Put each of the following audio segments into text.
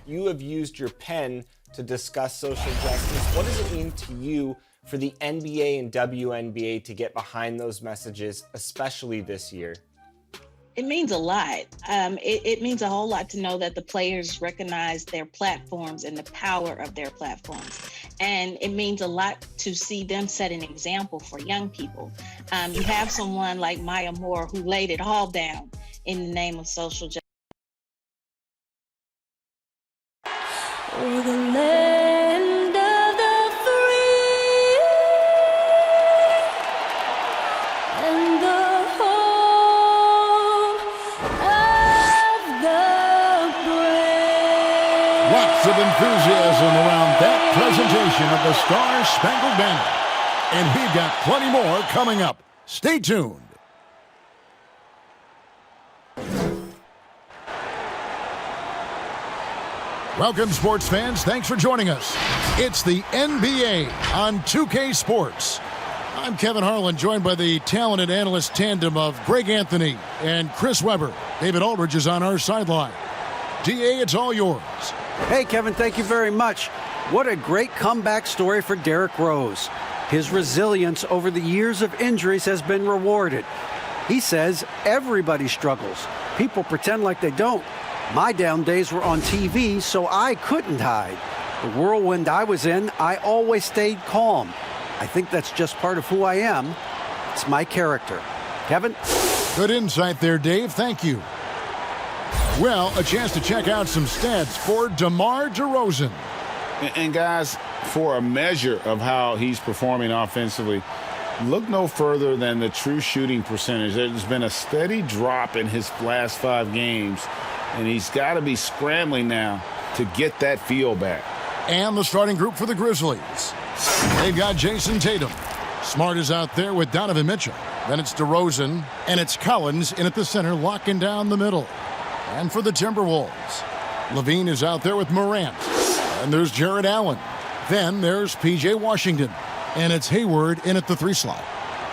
You have used your pen to discuss social justice. What does it mean to you for the NBA and WNBA to get behind those messages, especially this year? It means a lot. It means a whole lot to know that the players recognize their platforms and the power of their platforms. And it means a lot to see them set an example for young people. You have someone like Maya Moore who laid it all down in the name of social justice. For the land of the free and the home of the brave. Lots of enthusiasm around that presentation of the Star-Spangled Banner. And we've got plenty more coming up. Stay tuned. Welcome, sports fans. Thanks for joining us. It's the NBA on 2K Sports. I'm Kevin Harlan, joined by the talented analyst tandem of Greg Anthony and Chris Webber. David Aldridge is on our sideline. DA, it's all yours. Hey, Kevin, thank you very much. What a great comeback story for Derrick Rose. His resilience over the years of injuries has been rewarded. He says everybody struggles. People pretend like they don't. My down days were on TV, so I couldn't hide. The whirlwind I was in, I always stayed calm. I think that's just part of who I am. It's my character. Kevin? Good insight there, Dave. Thank you. Well, a chance to check out some stats for DeMar DeRozan. And guys, for a measure of how he's performing offensively, look no further than the true shooting percentage. There's been a steady drop in his last 5 games. And he's got to be scrambling now to get that feel back. And the starting group for the Grizzlies. They've got Jason Tatum. Smart is out there with Donovan Mitchell. Then it's DeRozan, and it's Collins in at the center, locking down the middle. And for the Timberwolves, Levine is out there with Morant. And there's Jared Allen. Then there's P.J. Washington. And it's Hayward in at the 3 slot.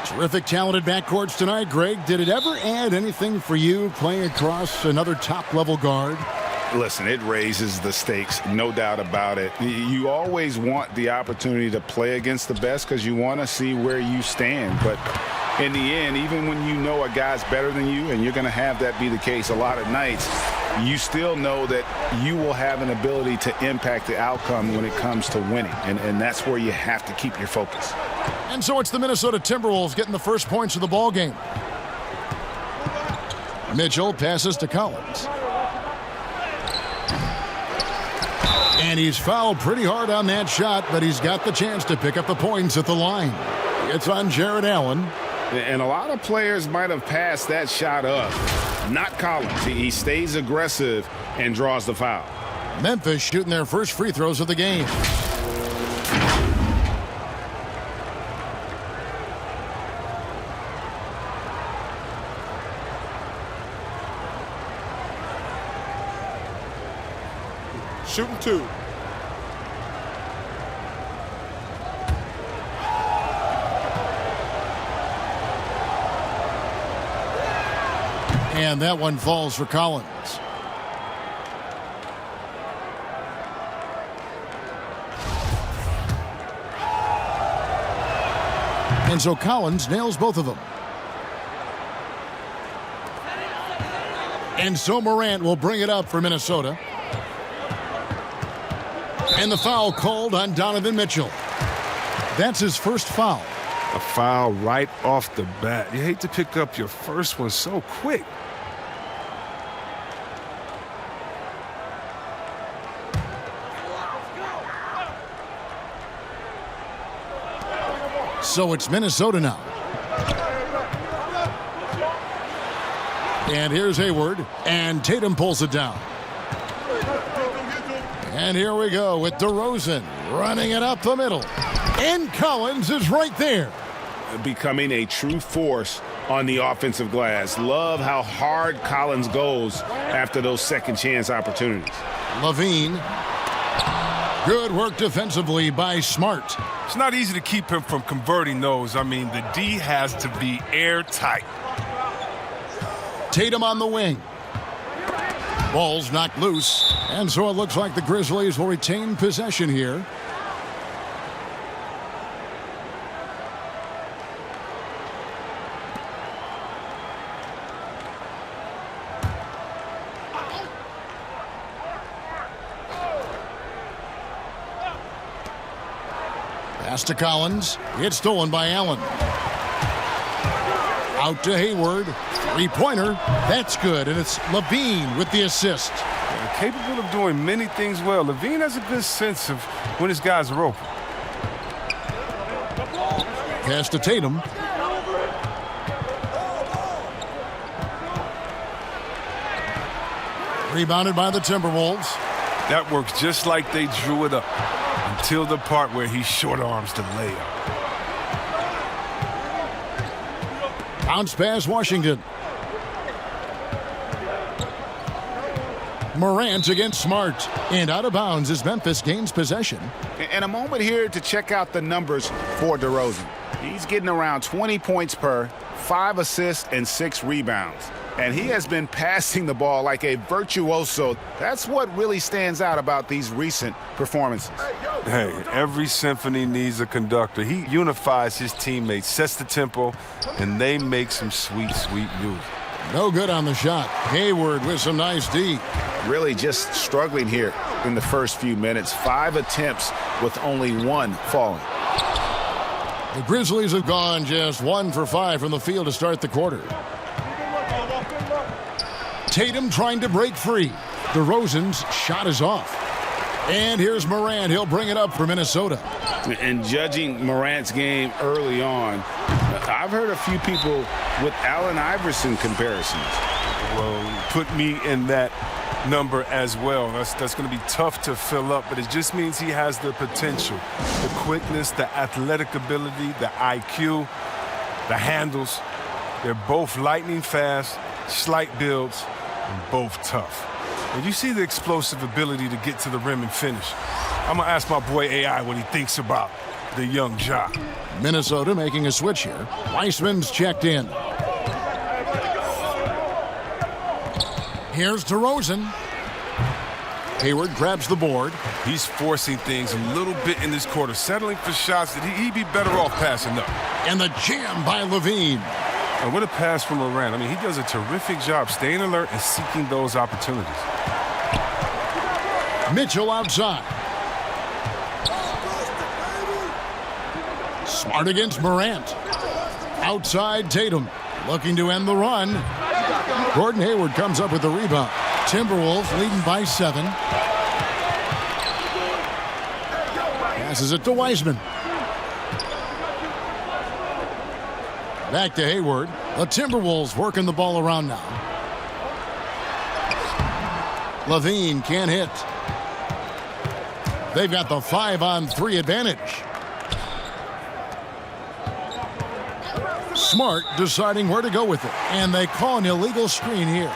Terrific, talented backcourts tonight, Greg. Did it ever add anything for you playing across another top-level guard? Listen, it raises the stakes, no doubt about it. You always want the opportunity to play against the best because you want to see where you stand. But in the end, even when you know a guy's better than you, and you're going to have that be the case a lot of nights, you still know that you will have an ability to impact the outcome when it comes to winning. And that's where you have to keep your focus. And so it's the Minnesota Timberwolves getting the first points of the ball game. Mitchell passes to Collins. And he's fouled pretty hard on that shot, but he's got the chance to pick up the points at the line. It's on Jared Allen. And a lot of players might have passed that shot up. Not Collins. He stays aggressive and draws the foul. Memphis shooting their first free throws of the game. Shooting 2. And that one falls for Collins. And so Collins nails both of them. And so Morant will bring it up for Minnesota. And the foul called on Donovan Mitchell. That's his first foul. A foul right off the bat. You hate to pick up your first one so quick. So it's Minnesota now. And here's Hayward, and Tatum pulls it down. And here we go with DeRozan running it up the middle. And Collins is right there. Becoming a true force on the offensive glass. Love how hard Collins goes after those second chance opportunities. Levine. Good work defensively by Smart. It's not easy to keep him from converting those. I mean, the D has to be airtight. Tatum on the wing. Ball's knocked loose. And so it looks like the Grizzlies will retain possession here. Pass to Collins. It's stolen by Allen. Out to Hayward. Three-pointer. That's good. And it's Levine with the assist. Capable of doing many things well. Levine has a good sense of when his guys are open. Pass to Tatum. Rebounded by the Timberwolves. That works just like they drew it up until the part where he short arms the layup. Bounce pass, Washington. Morant against Smart. And out of bounds as Memphis gains possession. And a moment here to check out the numbers for DeRozan. He's getting around 20 points per, 5 assists, and 6 rebounds. And he has been passing the ball like a virtuoso. That's what really stands out about these recent performances. Hey, every symphony needs a conductor. He unifies his teammates, sets the tempo, and they make some sweet, sweet music. No good on the shot. Hayward with some nice D. Really just struggling here in the first few minutes. 5 attempts with only 1 falling. The Grizzlies have gone just 1 for 5 from the field to start the quarter. Tatum trying to break free. DeRozan's shot is off. And here's Morant. He'll bring it up for Minnesota. And judging Morant's game early on, I've heard a few people with Allen Iverson comparisons. Well, put me in that number as well. That's going to be tough to fill up, but it just means he has the potential, the quickness, the athletic ability, the IQ, the handles. They're both lightning fast, slight builds, and both tough. And you see the explosive ability to get to the rim and finish. I'm going to ask my boy AI what he thinks about the young Ja. Minnesota making a switch here. Weissman's checked in. Here's DeRozan. Hayward grabs the board. He's forcing things a little bit in this quarter, settling for shots that he'd be better off passing up. And the jam by Levine. And what a pass from Morant. I mean, he does a terrific job staying alert and seeking those opportunities. Mitchell outside. Smart against Morant. Outside Tatum. Looking to end the run. Gordon Hayward comes up with the rebound. Timberwolves leading by 7. Passes it to Wiseman. Back to Hayward. The Timberwolves working the ball around now. Levine can't hit. They've got the 5-on-3 advantage. Smart deciding where to go with it. And they call an illegal screen here.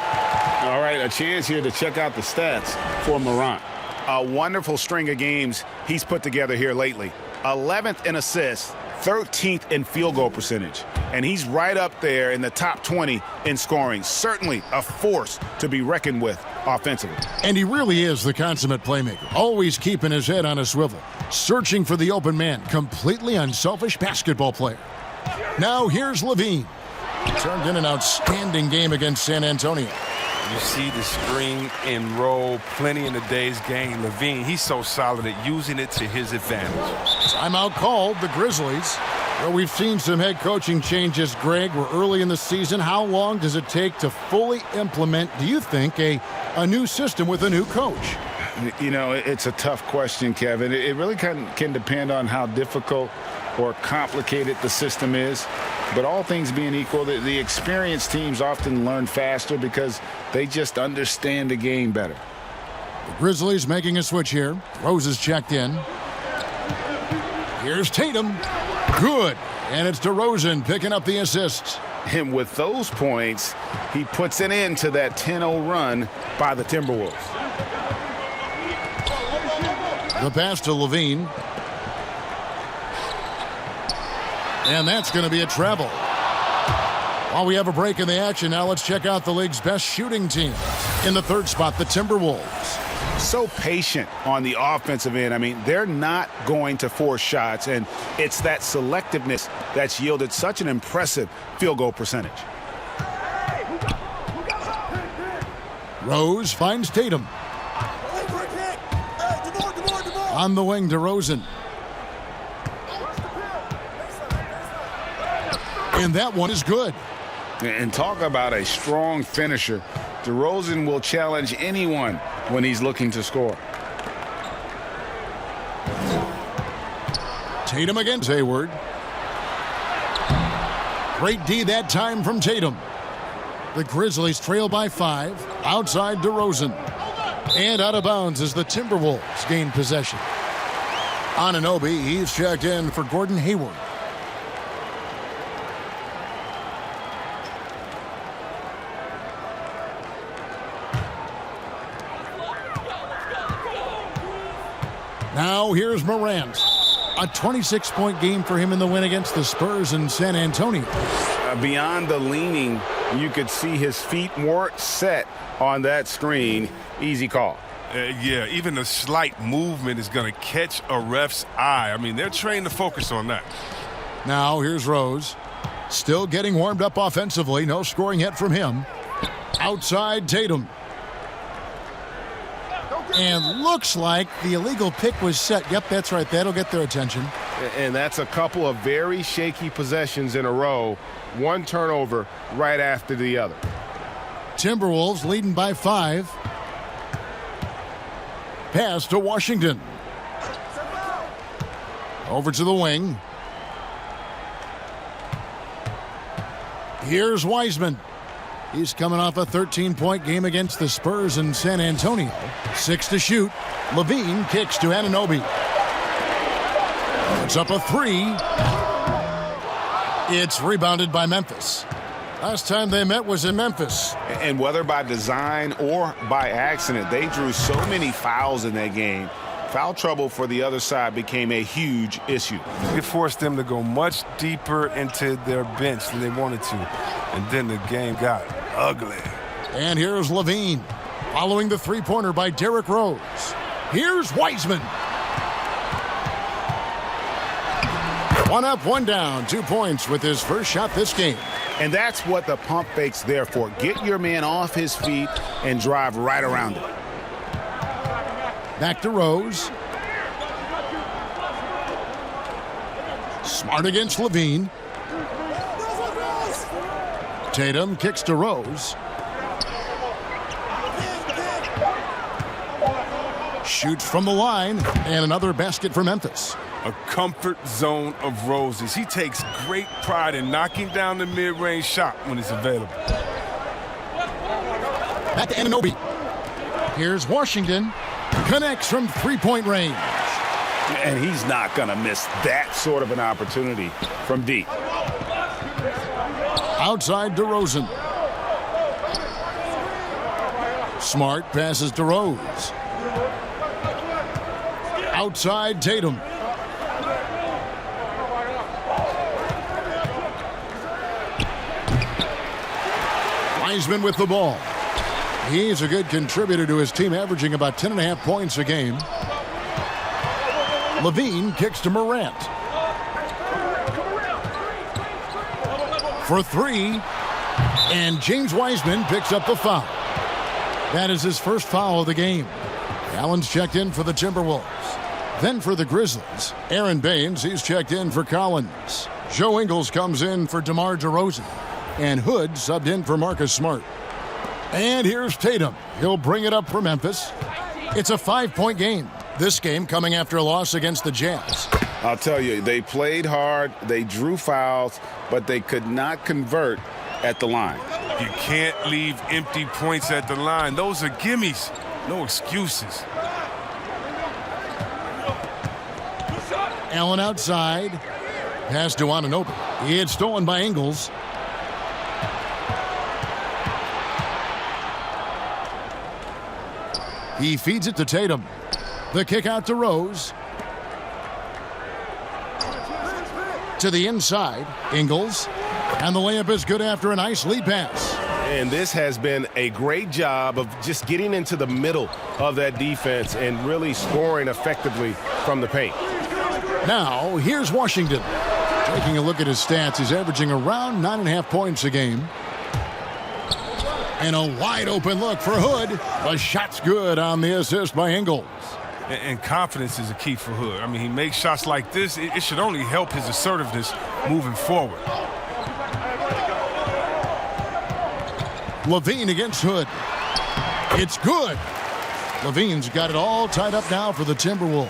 All right, a chance here to check out the stats for Morant. A wonderful string of games he's put together here lately. 11th in assists, 13th in field goal percentage. And he's right up there in the top 20 in scoring. Certainly a force to be reckoned with offensively. And he really is the consummate playmaker. Always keeping his head on a swivel. Searching for the open man. Completely unselfish basketball player. Now here's Levine. Turned in an outstanding game against San Antonio. You see the string and roll plenty in today's game. Levine, he's so solid at using it to his advantage. Timeout called, the Grizzlies. Well, we've seen some head coaching changes, Greg. We're early in the season. How long does it take to fully implement, do you think, a new system with a new coach? You know, it's a tough question, Kevin. It really can depend on how difficult or complicated the system is. But all things being equal, the experienced teams often learn faster because they just understand the game better. The Grizzlies making a switch here. Rose is checked in. Here's Tatum. Good. And it's DeRozan picking up the assist. And with those points, he puts an end to that 10-0 run by the Timberwolves. The pass to Levine. And that's going to be a travel. While we have a break in the action, now let's check out the league's best shooting team. In the third spot, the Timberwolves. so patient on the offensive end. I mean, they're not going to force shots, and it's that selectiveness that's yielded such an impressive field goal percentage. Rose finds Tatum. On the wing, DeRozan. And that one is good. And talk about a strong finisher. DeRozan will challenge anyone when he's looking to score. Tatum against Hayward. Great D that time from Tatum. The Grizzlies trail by 5. Outside DeRozan. And out of bounds as the Timberwolves gain possession. Anunoby, he's checked in for Gordon Hayward. Now here's Morant. A 26-point game for him in the win against the Spurs in San Antonio. Beyond the leaning, you could see his feet weren't set on that screen. Easy call. Yeah, even a slight movement is going to catch a ref's eye. I mean, they're trained to focus on that. Now here's Rose. Still getting warmed up offensively. No scoring yet from him. Outside Tatum. And looks like the illegal pick was set. Yep, that's right. That'll get their attention. And that's a couple of very shaky possessions in a row. One turnover right after the other. Timberwolves leading by 5. Pass to Washington. Over to the wing. Here's Wiseman. He's coming off a 13-point game against the Spurs in San Antonio. 6 to shoot. Levine kicks to Anunoby. Puts up a 3. It's rebounded by Memphis. Last time they met was in Memphis. And whether by design or by accident, they drew so many fouls in that game. Foul trouble for the other side became a huge issue. It forced them to go much deeper into their bench than they wanted to. And then the game got ugly. And here's Levine, following the three-pointer by Derrick Rose. Here's Wiseman. 1 up, 1 down, 2 points with his first shot this game. And that's what the pump fake's there for. Get your man off his feet and drive right around it. Back to Rose. Smart against Levine. Tatum kicks to Rose. Shoots from the line, and another basket for Memphis. A comfort zone of Rose's. He takes great pride in knocking down the mid-range shot when it's available. Back to Anunoby. Here's Washington. Connects from three-point range. And he's not going to miss that sort of an opportunity from deep. Outside DeRozan. Smart passes to Rose. Outside Tatum. Wiseman with the ball. He's a good contributor to his team, averaging about 10.5 points a game. Levine kicks to Morant. For 3. And James Wiseman picks up the foul. That is his first foul of the game. Allen's checked in for the Timberwolves. Then for the Grizzlies, Aaron Baines, he's checked in for Collins. Joe Ingles comes in for DeMar DeRozan. And Hood subbed in for Marcus Smart. And here's Tatum. He'll bring it up for Memphis. It's a 5-point game. This game coming after a loss against the Jazz. I'll tell you, they played hard, they drew fouls, but they could not convert at the line. You can't leave empty points at the line. Those are gimmies. No excuses. Allen outside. Pass to Anunoby. It's stolen by Ingles. He feeds it to Tatum. The kick out to Rose. To the inside. Ingles. And the layup is good after a nice lead pass. And this has been a great job of just getting into the middle of that defense and really scoring effectively from the paint. Now, here's Washington. Taking a look at his stats, he's averaging around 9.5 points a game. And a wide open look for Hood. The shot's good on the assist by Ingles. And confidence is a key for Hood. I mean, he makes shots like this. It should only help his assertiveness moving forward. Levine against Hood. It's good. Levine's got it all tied up now for the Timberwolves.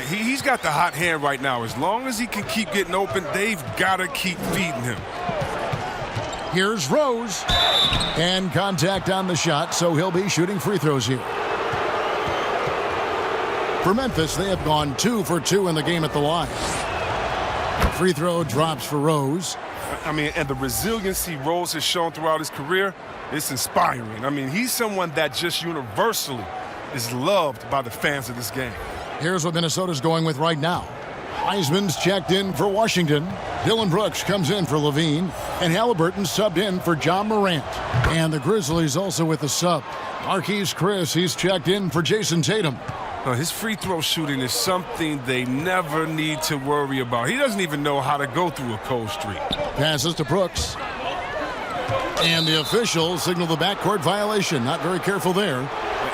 He's got the hot hand right now. As long as he can keep getting open, they've got to keep feeding him. Here's Rose. And contact on the shot, so he'll be shooting free throws here. For Memphis, they have gone 2 for 2 in the game at the line. Free throw drops for Rose. I mean, and the resiliency Rose has shown throughout his career, it's inspiring. I mean, he's someone that just universally is loved by the fans of this game. Here's what Minnesota's going with right now. Wiseman's checked in for Washington. Dylan Brooks comes in for Levine. And Halliburton subbed in for John Morant. And the Grizzlies also with the sub. Marquise Chris, he's checked in for Jason Tatum. His free throw shooting is something they never need to worry about. He doesn't even know how to go through a cold streak. Passes to Brooks. And the officials signal the backcourt violation. Not very careful there.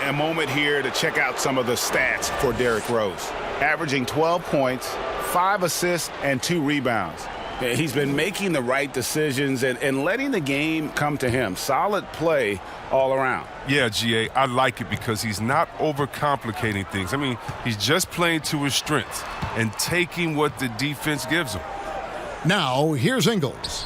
A moment here to check out some of the stats for Derrick Rose. Averaging 12 points, 5 assists, and 2 rebounds. He's been making the right decisions and letting the game come to him. Solid play all around. Yeah, GA, I like it because he's not overcomplicating things. I mean, he's just playing to his strengths and taking what the defense gives him. Now, here's Ingles.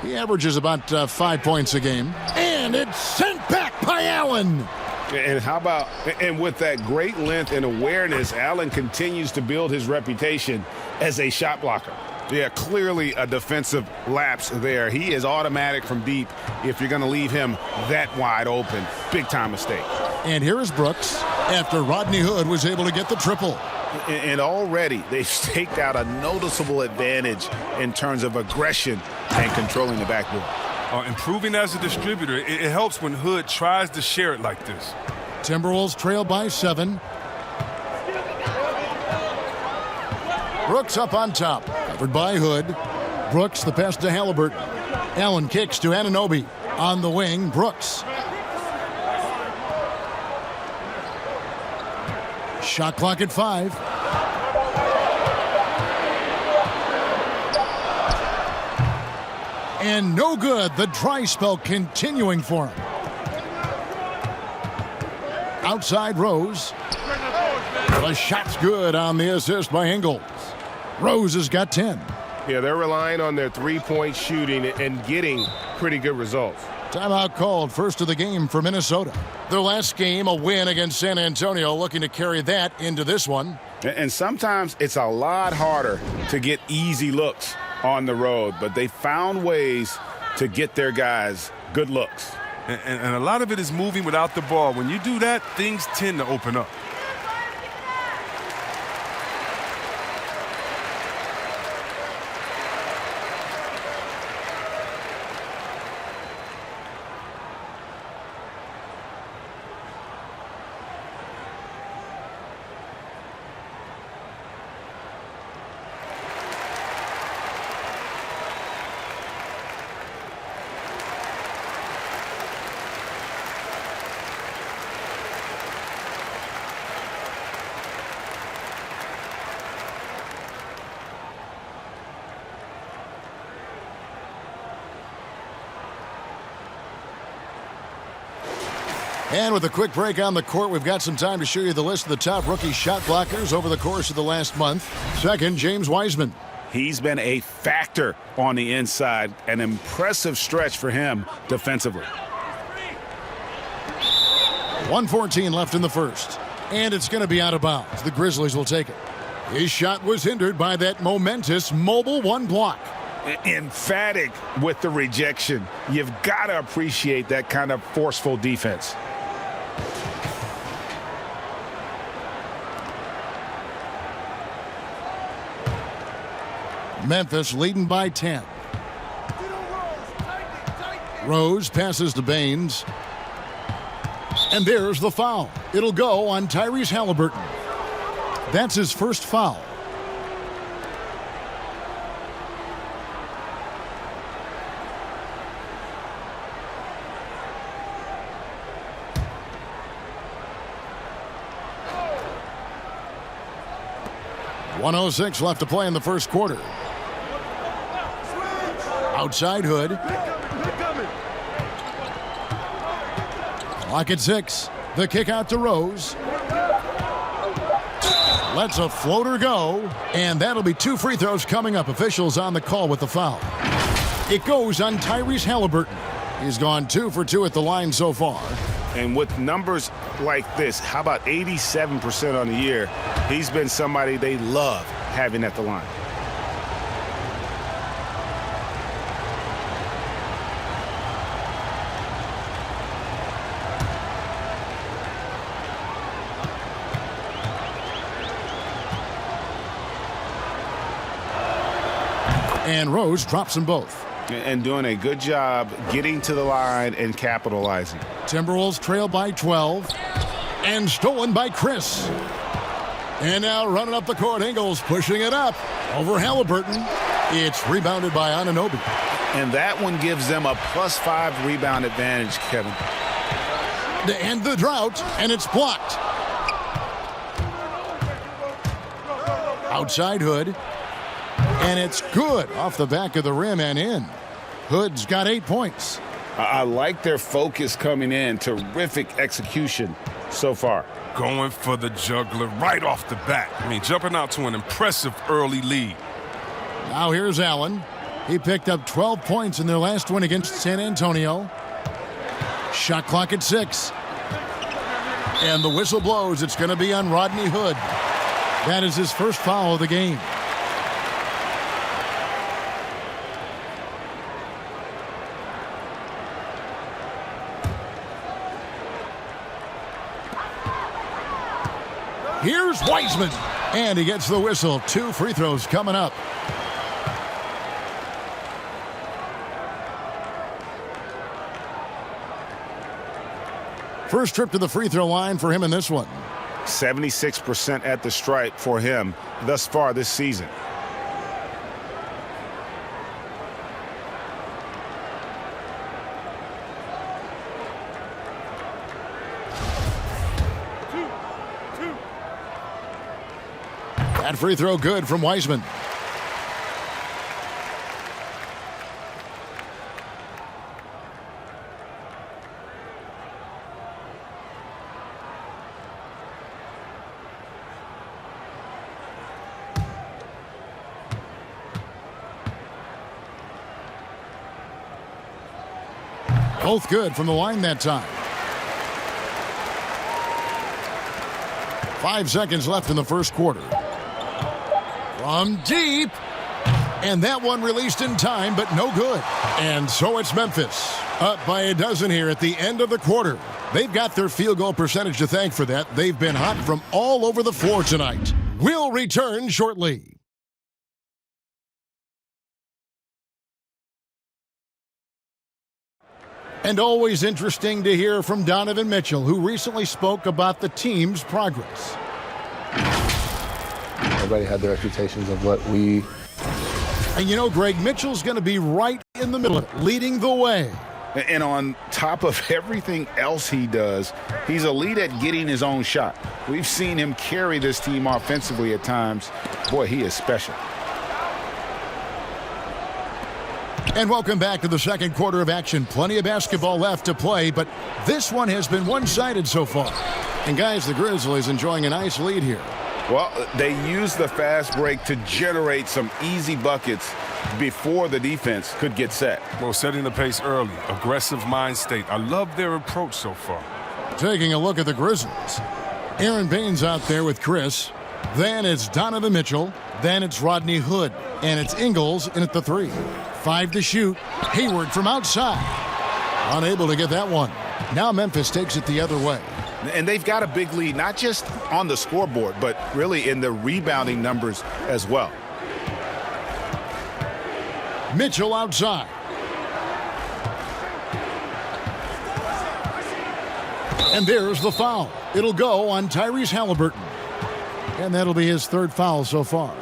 He averages about 5 points a game. And it's sent back by Allen. And how about, and with that great length and awareness, Allen continues to build his reputation as a shot blocker. Yeah, clearly a defensive lapse there. He is automatic from deep if you're going to leave him that wide open. Big-time mistake. And here is Brooks after Rodney Hood was able to get the triple. And already they've staked out a noticeable advantage in terms of aggression and controlling the backboard. Improving as a distributor, it helps when Hood tries to share it like this. Timberwolves trail by 7. Brooks up on top, covered by Hood. Brooks, the pass to Halliburton. Allen kicks to Anunoby. On the wing, Brooks. Shot clock at 5. And no good. The dry spell continuing for him. Outside Rose. The shot's good on the assist by Ingles. Rose has got 10. Yeah, they're relying on their three-point shooting and getting pretty good results. Timeout called, first of the game for Minnesota. Their last game, a win against San Antonio, looking to carry that into this one. And sometimes it's a lot harder to get easy looks on the road, but they found ways to get their guys good looks. And a lot of it is moving without the ball. When you do that, things tend to open up. And with a quick break on the court, we've got some time to show you the list of the top rookie shot blockers over the course of the last month. Second, James Wiseman. He's been a factor on the inside, an impressive stretch for him defensively. 1:14 left in the first. And it's going to be out of bounds. The Grizzlies will take it. His shot was hindered by that momentous mobile one block. Emphatic with the rejection. You've got to appreciate that kind of forceful defense. Memphis leading by 10. Rose passes to Baines. And there's the foul. It'll go on Tyrese Halliburton. That's his first foul. .106 left to play in the first quarter. Outside Hood. Clock at 6. The kick out to Rose. Lets a floater go, and that'll be 2 free throws coming up. Officials on the call with the foul. It goes on Tyrese Halliburton. He's gone 2 for 2 at the line so far. And with numbers like this, how about 87% on the year? He's been somebody they love having at the line. And Rose drops them both. And doing a good job getting to the line and capitalizing. Timberwolves trail by 12. And stolen by Chris. And now running up the court, Ingles pushing it up over Halliburton. It's rebounded by Anunoby. And that one gives them a +5 rebound advantage, Kevin. To end the drought, and it's blocked. Outside Hood. And it's good off the back of the rim and in. Hood's got 8 points. I like their focus coming in. Terrific execution so far. Going for the juggler right off the bat. I mean, jumping out to an impressive early lead. Now here's Allen. He picked up 12 points in their last win against San Antonio. Shot clock at 6. And the whistle blows. It's going to be on Rodney Hood. That is his first foul of the game. Here's Wiseman. And he gets the whistle. 2 free throws coming up. First trip to the free throw line for him in this one. 76% at the stripe for him thus far this season. That free throw good from Wiseman. Both good from the line that time. 5 seconds left in the first quarter. From deep. And that one released in time, but no good. And so it's Memphis. Up by a dozen here at the end of the quarter. They've got their field goal percentage to thank for that. They've been hot from all over the floor tonight. We'll return shortly. And always interesting to hear from Donovan Mitchell, who recently spoke about the team's progress. Everybody had their expectations of what we... And you know, Greg, Mitchell's going to be right in the middle of it, leading the way. And on top of everything else he does, he's elite at getting his own shot. We've seen him carry this team offensively at times. Boy, he is special. And welcome back to the second quarter of action. Plenty of basketball left to play, but this one has been one-sided so far. And guys, the Grizzlies enjoying a nice lead here. Well, they used the fast break to generate some easy buckets before the defense could get set. Well, setting the pace early, aggressive mind state. I love their approach so far. Taking a look at the Grizzlies. Aaron Baines out there with Chris. Then it's Donovan Mitchell. Then it's Rodney Hood. And it's Ingles in at the 3. 5 to shoot. Hayward from outside. Unable to get that one. Now Memphis takes it the other way. And they've got a big lead, not just on the scoreboard, but really in the rebounding numbers as well. Mitchell outside. And there's the foul. It'll go on Tyrese Halliburton. And that'll be his third foul so far.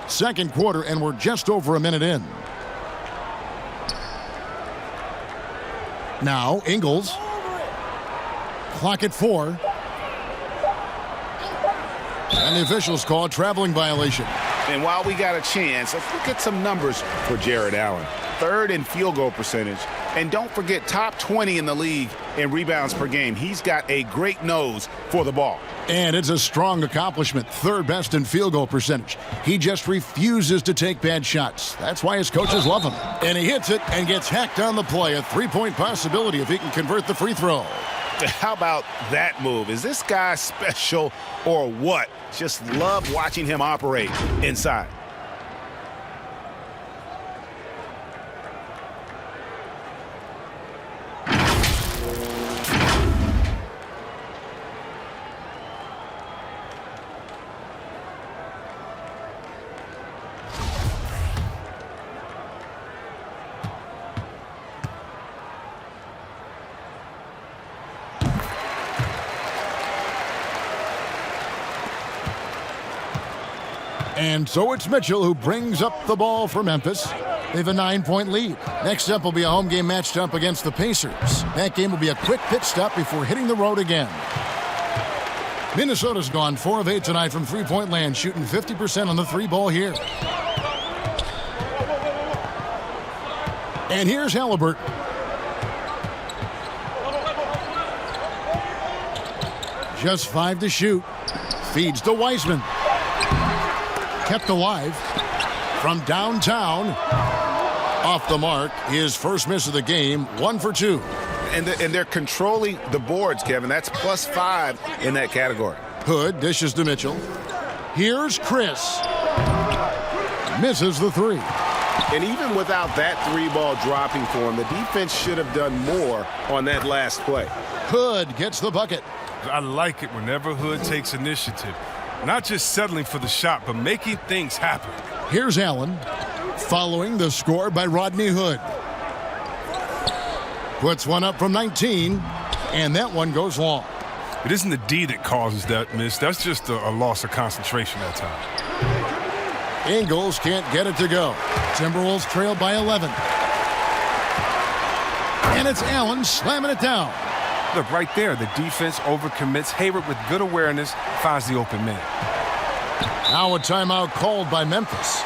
Second quarter, and we're just over a minute in. Now, Ingles. Clock at 4. And the officials call a traveling violation. And while we got a chance, let's look at some numbers for Jared Allen. Third in field goal percentage. And don't forget, top 20 in the league in rebounds per game. He's got a great nose for the ball. And it's a strong accomplishment. Third best in field goal percentage. He just refuses to take bad shots. That's why his coaches love him. And he hits it and gets hacked on the play. A three-point possibility if he can convert the free throw. How about that move? Is this guy special or what? Just love watching him operate inside. And so it's Mitchell who brings up the ball for Memphis. They have a 9-point lead. Next up will be a home game matched up against the Pacers. That game will be a quick pit stop before hitting the road again. Minnesota's gone 4 of 8 tonight from three-point land, shooting 50% on the three ball here. And here's Halliburton. Just 5 to shoot. Feeds to Wiseman. Kept alive from downtown. Off the mark. His first miss of the game. 1 for 2. And they're controlling the boards, Kevin. That's +5 in that category. Hood dishes to Mitchell. Here's Chris. Misses the 3. And even without that 3-ball dropping for him, the defense should have done more on that last play. Hood gets the bucket. I like it whenever Hood takes initiative. Not just settling for the shot, but making things happen. Here's Allen, following the score by Rodney Hood. Puts one up from 19, and that one goes long. It isn't the D that causes that miss. That's just a loss of concentration that time. Ingles can't get it to go. Timberwolves trail by 11. And it's Allen slamming it down. Look, right there, the defense overcommits. Hayward, with good awareness, finds the open man. Now a timeout called by Memphis.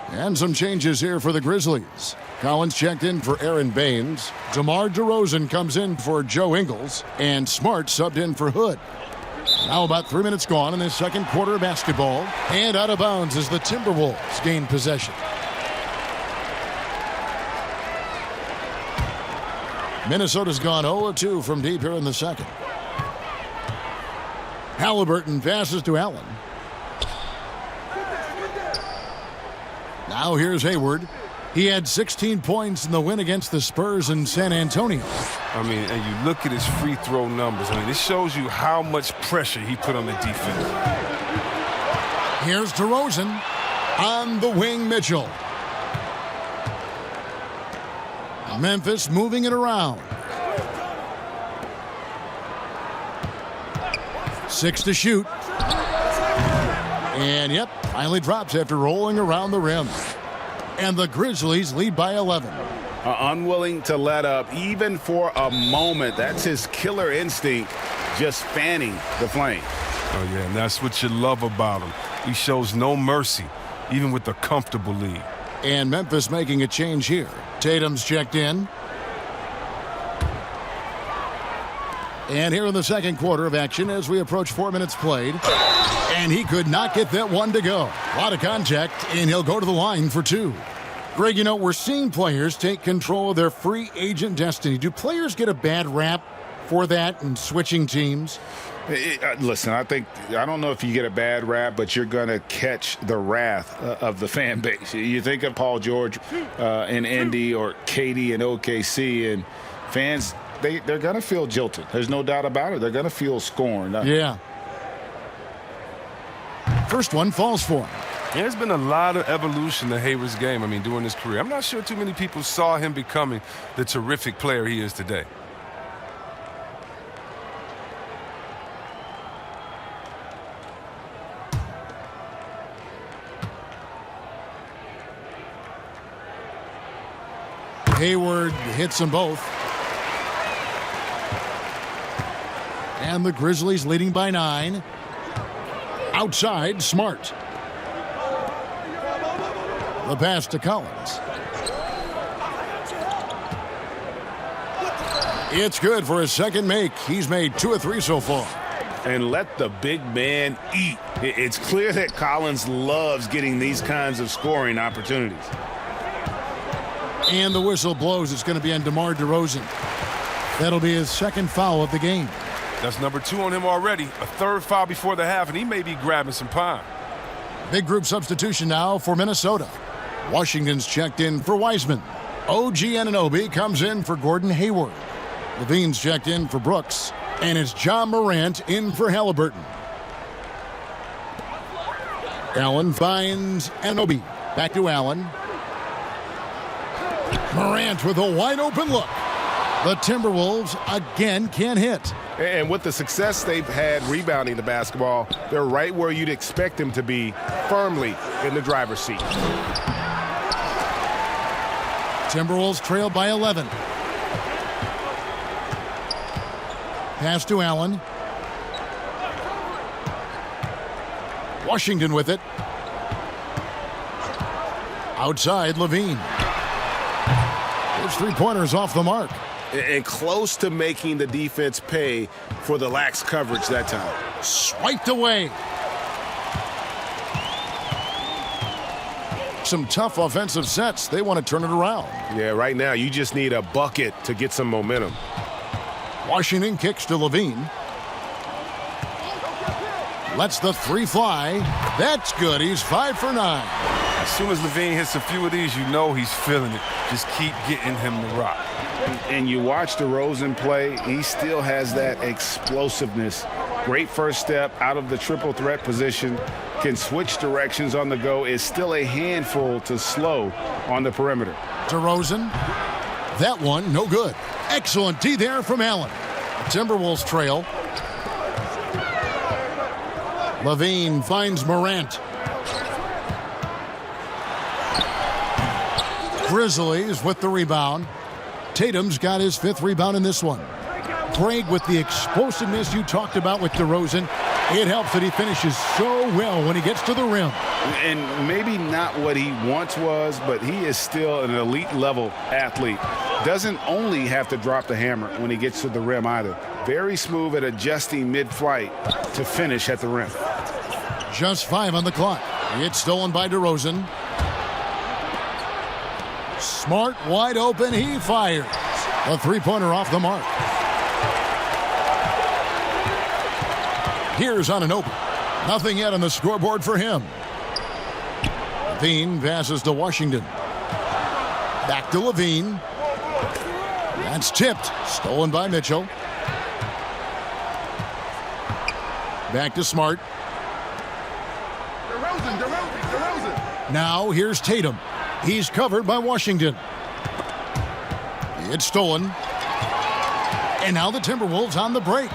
And some changes here for the Grizzlies. Collins checked in for Aaron Baines. DeMar DeRozan comes in for Joe Ingles. And Smart subbed in for Hood. Now about 3 minutes gone in this second quarter of basketball. And out of bounds as the Timberwolves gain possession. Minnesota's gone 0-2 from deep here in the second. Halliburton passes to Allen. Now here's Hayward. He had 16 points in the win against the Spurs in San Antonio. I mean, and you look at his free throw numbers. I mean, this shows you how much pressure he put on the defense. Here's DeRozan. On the wing, Mitchell. Memphis moving it around. 6 to shoot. And, yep, finally drops after rolling around the rim. And the Grizzlies lead by 11. Unwilling to let up, even for a moment. That's his killer instinct, just fanning the flame. Oh, yeah, and that's what you love about him. He shows no mercy, even with a comfortable lead. And Memphis making a change here. Tatum's checked in. And here in the second quarter of action as we approach 4 minutes played. And he could not get that one to go. A lot of contact, and he'll go to the line for 2. Greg, you know, we're seeing players take control of their free agent destiny. Do players get a bad rap for that and switching teams? Listen, I don't know if you get a bad rap, but you're going to catch the wrath of the fan base. You think of Paul George in Indy or Katie in OKC, and fans, they're going to feel jilted. There's no doubt about it. They're going to feel scorned. Yeah. First one falls for him. There's been a lot of evolution to Hayward's game, during his career. I'm not sure too many people saw him becoming the terrific player he is today. Hayward hits them both. And the Grizzlies leading by 9. Outside, Smart. The pass to Collins. It's good for his second make. He's made 2 of 3 so far. And let the big man eat. It's clear that Collins loves getting these kinds of scoring opportunities. And the whistle blows. It's going to be on DeMar DeRozan. That'll be his second foul of the game. That's number 2 on him already. A third foul before the half, and he may be grabbing some pine. Big group substitution now for Minnesota. Washington's checked in for Wiseman. OG Anunoby comes in for Gordon Hayward. Levine's checked in for Brooks. And it's John Morant in for Halliburton. Allen finds Anunoby. Back to Allen. Morant with a wide open look. The Timberwolves again can't hit. And with the success they've had rebounding the basketball, they're right where you'd expect them to be, firmly in the driver's seat. Timberwolves trail by 11. Pass to Allen. Washington with it. Outside, Levine. His three-pointers off the mark. And close to making the defense pay for the lax coverage that time. Swiped away. Some tough offensive sets. They want to turn it around. Yeah, right now you just need a bucket to get some momentum. Washington kicks to Levine. Lets the 3 fly. That's good. He's 5 for 9. As soon as Levine hits a few of these, you know he's feeling it. Just keep getting him the rock. And you watch DeRozan play, he still has that explosiveness. Great first step out of the triple threat position. Can switch directions on the go. Is still a handful to slow on the perimeter. DeRozan. That one, no good. Excellent D there from Allen. Timberwolves trail. Levine finds Morant. Grizzlies with the rebound. Tatum's got his 5th rebound in this one. Craig, with the explosiveness you talked about with DeRozan, it helps that he finishes so well when he gets to the rim. And maybe not what he once was, but he is still an elite level athlete. Doesn't only have to drop the hammer when he gets to the rim either. Very smooth at adjusting mid-flight to finish at the rim. Just 5 on the clock. It's stolen by DeRozan. Smart wide open. He fires. A 3-pointer off the mark. Here's Anunoby. Nothing yet on the scoreboard for him. Levine passes to Washington. Back to Levine. That's tipped. Stolen by Mitchell. Back to Smart. DeRozan. Now here's Tatum. He's covered by Washington. It's stolen. And now the Timberwolves on the break.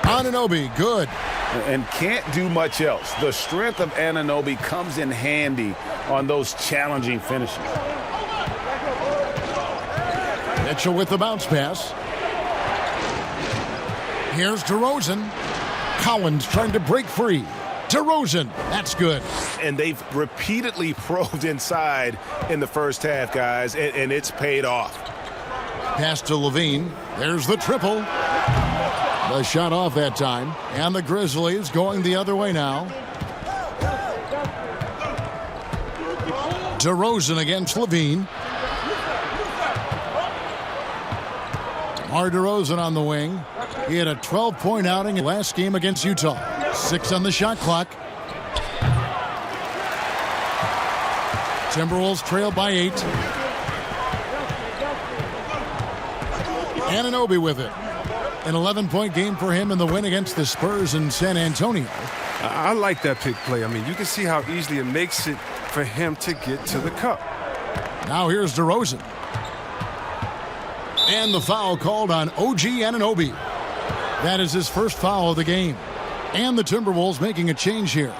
Anunoby, good. And can't do much else. The strength of Anunoby comes in handy on those challenging finishes. Mitchell with the bounce pass. Here's DeRozan. Collins trying to break free. DeRozan, that's good. And they've repeatedly probed inside in the first half, guys, and it's paid off. Pass to Levine. There's the triple. The shot off that time. And the Grizzlies going the other way now. DeRozan against Levine. DeMar DeRozan on the wing. He had a 12-point outing in last game against Utah. 6 on the shot clock. Timberwolves trail by 8. Anunoby with it. An 11-point game for him in the win against the Spurs in San Antonio. I like that pick play. I mean, you can see how easily it makes it for him to get to the cup. Now here's DeRozan. And the foul called on OG Anunoby. That is his first foul of the game. And the Timberwolves making a change here.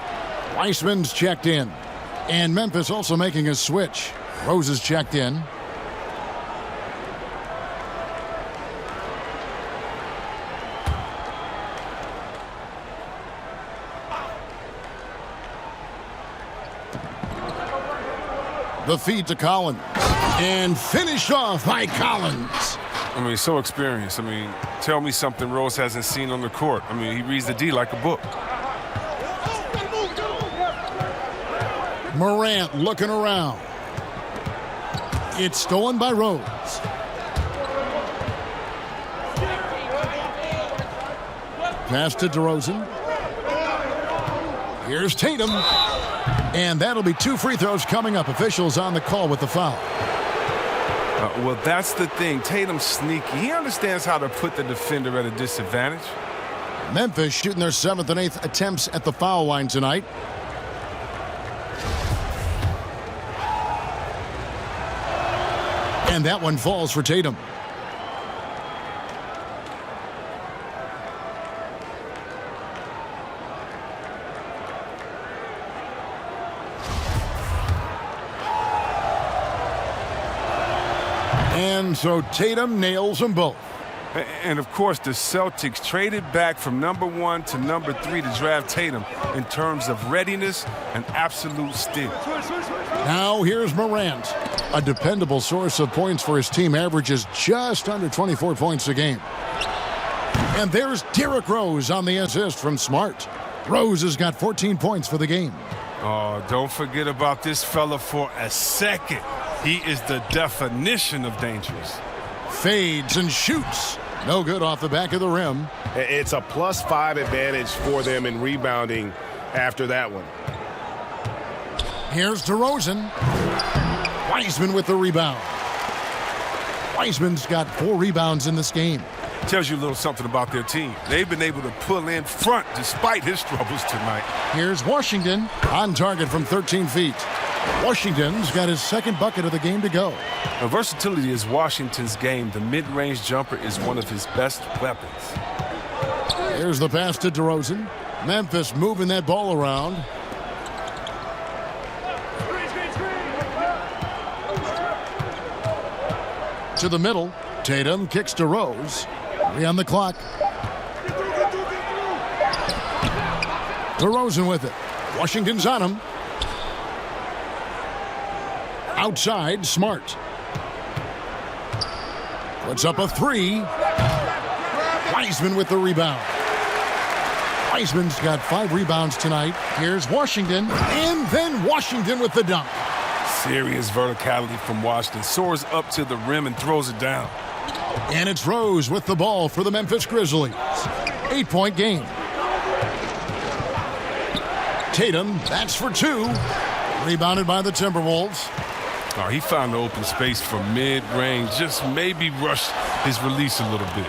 Weissman's checked in. And Memphis also making a switch. Rose is checked in. The feed to Collins. And finished off by Collins. I mean, so experienced. I mean, tell me something Rose hasn't seen on the court. I mean, he reads the D like a book. Morant looking around. It's stolen by Rose. Pass to DeRozan. Here's Tatum. And that'll be 2 free throws coming up. Officials on the call with the foul. Well, that's the thing. Tatum's sneaky. He understands how to put the defender at a disadvantage. Memphis shooting their 7th and 8th attempts at the foul line tonight. And that one falls for Tatum. And so Tatum nails them both. And, of course, the Celtics traded back from number 1 to number 3 to draft Tatum in terms of readiness and absolute steal. Now here's Morant. A dependable source of points for his team, averages just under 24 points a game. And there's Derrick Rose on the assist from Smart. Rose has got 14 points for the game. Oh, don't forget about this fella for a second. He is the definition of dangerous. Fades and shoots. No good off the back of the rim. It's a +5 advantage for them in rebounding after that one. Here's DeRozan. Wiseman with the rebound. Wiseman's got 4 rebounds in this game. Tells you a little something about their team. They've been able to pull in front despite his troubles tonight. Here's Washington on target from 13 feet. Washington's got his 2nd bucket of the game to go. Now, versatility is Washington's game. The mid-range jumper is one of his best weapons. Here's the pass to DeRozan. Memphis moving that ball around. To the middle. Tatum kicks to Rose. 3 on the clock. DeRozan with it. Washington's on him. Outside, Smart. Puts up a 3. Wiseman with the rebound. Wiseman's got 5 rebounds tonight. Here's Washington, and then Washington with the dunk. Serious verticality from Washington. Soars up to the rim and throws it down. And it's Rose with the ball for the Memphis Grizzlies. 8-point game. Tatum, that's for 2. Rebounded by the Timberwolves. Oh, he found the open space from mid-range. Just maybe rushed his release a little bit.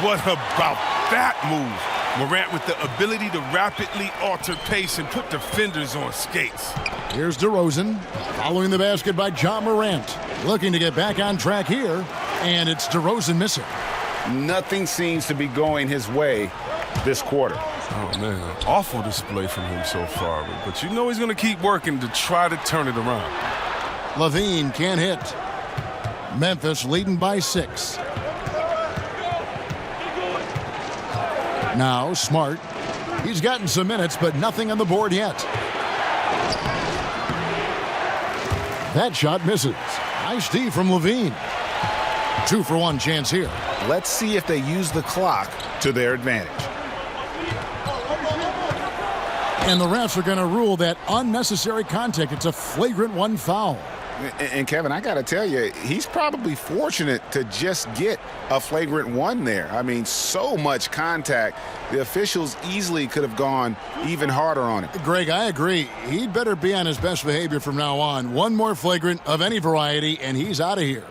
What about that move? Morant with the ability to rapidly alter pace and put defenders on skates. Here's DeRozan following the basket by John Morant. Looking to get back on track here. And it's DeRozan missing. Nothing seems to be going his way this quarter. Oh, man, awful display from him so far. But you know he's going to keep working to try to turn it around. Levine can't hit. Memphis leading by 6. Now Smart. He's gotten some minutes, but nothing on the board yet. That shot misses. Nice D from Levine. 2-for-1 chance here. Let's see if they use the clock to their advantage. And the refs are going to rule that unnecessary contact. It's a flagrant 1 foul. And Kevin, I got to tell you, he's probably fortunate to just get a flagrant one there. I mean, so much contact. The officials easily could have gone even harder on him. Greg, I agree. He'd better be on his best behavior from now on. One more flagrant of any variety, and he's out of here.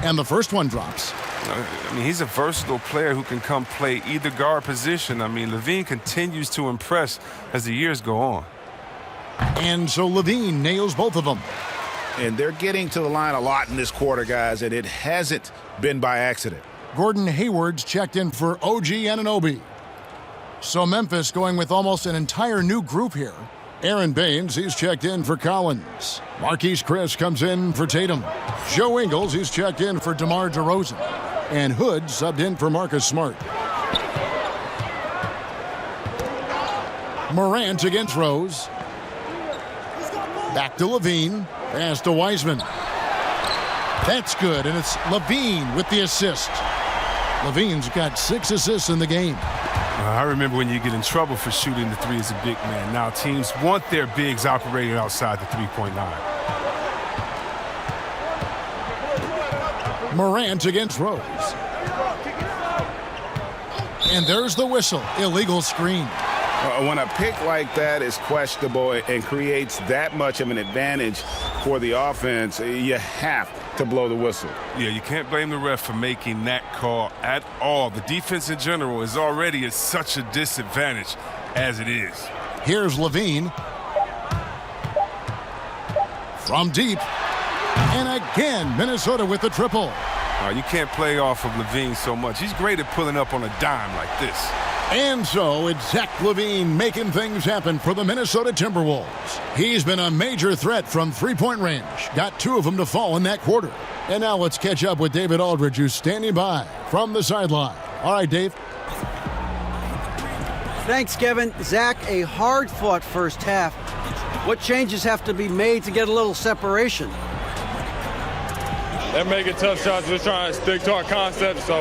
And the first one drops. I mean, he's a versatile player who can come play either guard position. I mean, Levine continues to impress as the years go on. And so Levine nails both of them. And they're getting to the line a lot in this quarter, guys, and it hasn't been by accident. Gordon Hayward's checked in for OG Anunoby. So Memphis going with almost an entire new group here. Aaron Baines, he's checked in for Collins. Marquise Chris comes in for Tatum. Joe Ingles, he's checked in for DeMar DeRozan. And Hood subbed in for Marcus Smart. Morant against Rose. Back to Levine. Pass to Wiseman. That's good, and it's Levine with the assist. Levine's got 6 assists in the game. I remember when you get in trouble for shooting the three as a big man. Now teams want their bigs operating outside the three-point line. Morant against Rose. And there's the whistle. Illegal screen. When a pick like that is questionable and creates that much of an advantage for the offense, you have to blow the whistle. Yeah, you can't blame the ref for making that call at all. The defense in general is already at such a disadvantage as it is. Here's Levine. From deep. And again, Minnesota with the triple. You can't play off of Levine so much. He's great at pulling up on a dime like this. And so it's Zach Levine making things happen for the Minnesota Timberwolves. He's been a major threat from three-point range. Got 2 of them to fall in that quarter. And now let's catch up with David Aldridge, who's standing by from the sideline. All right, Dave. Thanks, Kevin. Zach, a hard-fought first half. What changes have to be made to get a little separation? They're making tough shots. We're trying to stick to our concept, so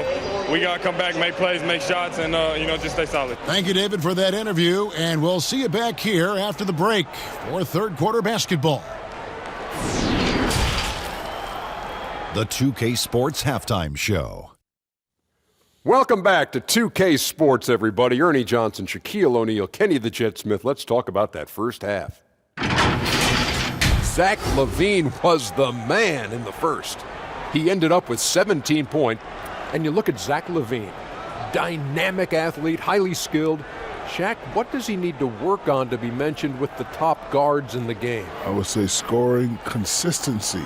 we got to come back, make plays, make shots, and, just stay solid. Thank you, David, for that interview, and we'll see you back here after the break for third quarter basketball. The 2K Sports Halftime Show. Welcome back to 2K Sports, everybody. Ernie Johnson, Shaquille O'Neal, Kenny the Jet Smith. Let's talk about that first half. Zach Levine was the man in the first. He ended up with 17 points. And you look at Zach Levine, dynamic athlete, highly skilled. Shaq, what does he need to work on to be mentioned with the top guards in the game? I would say scoring, consistency,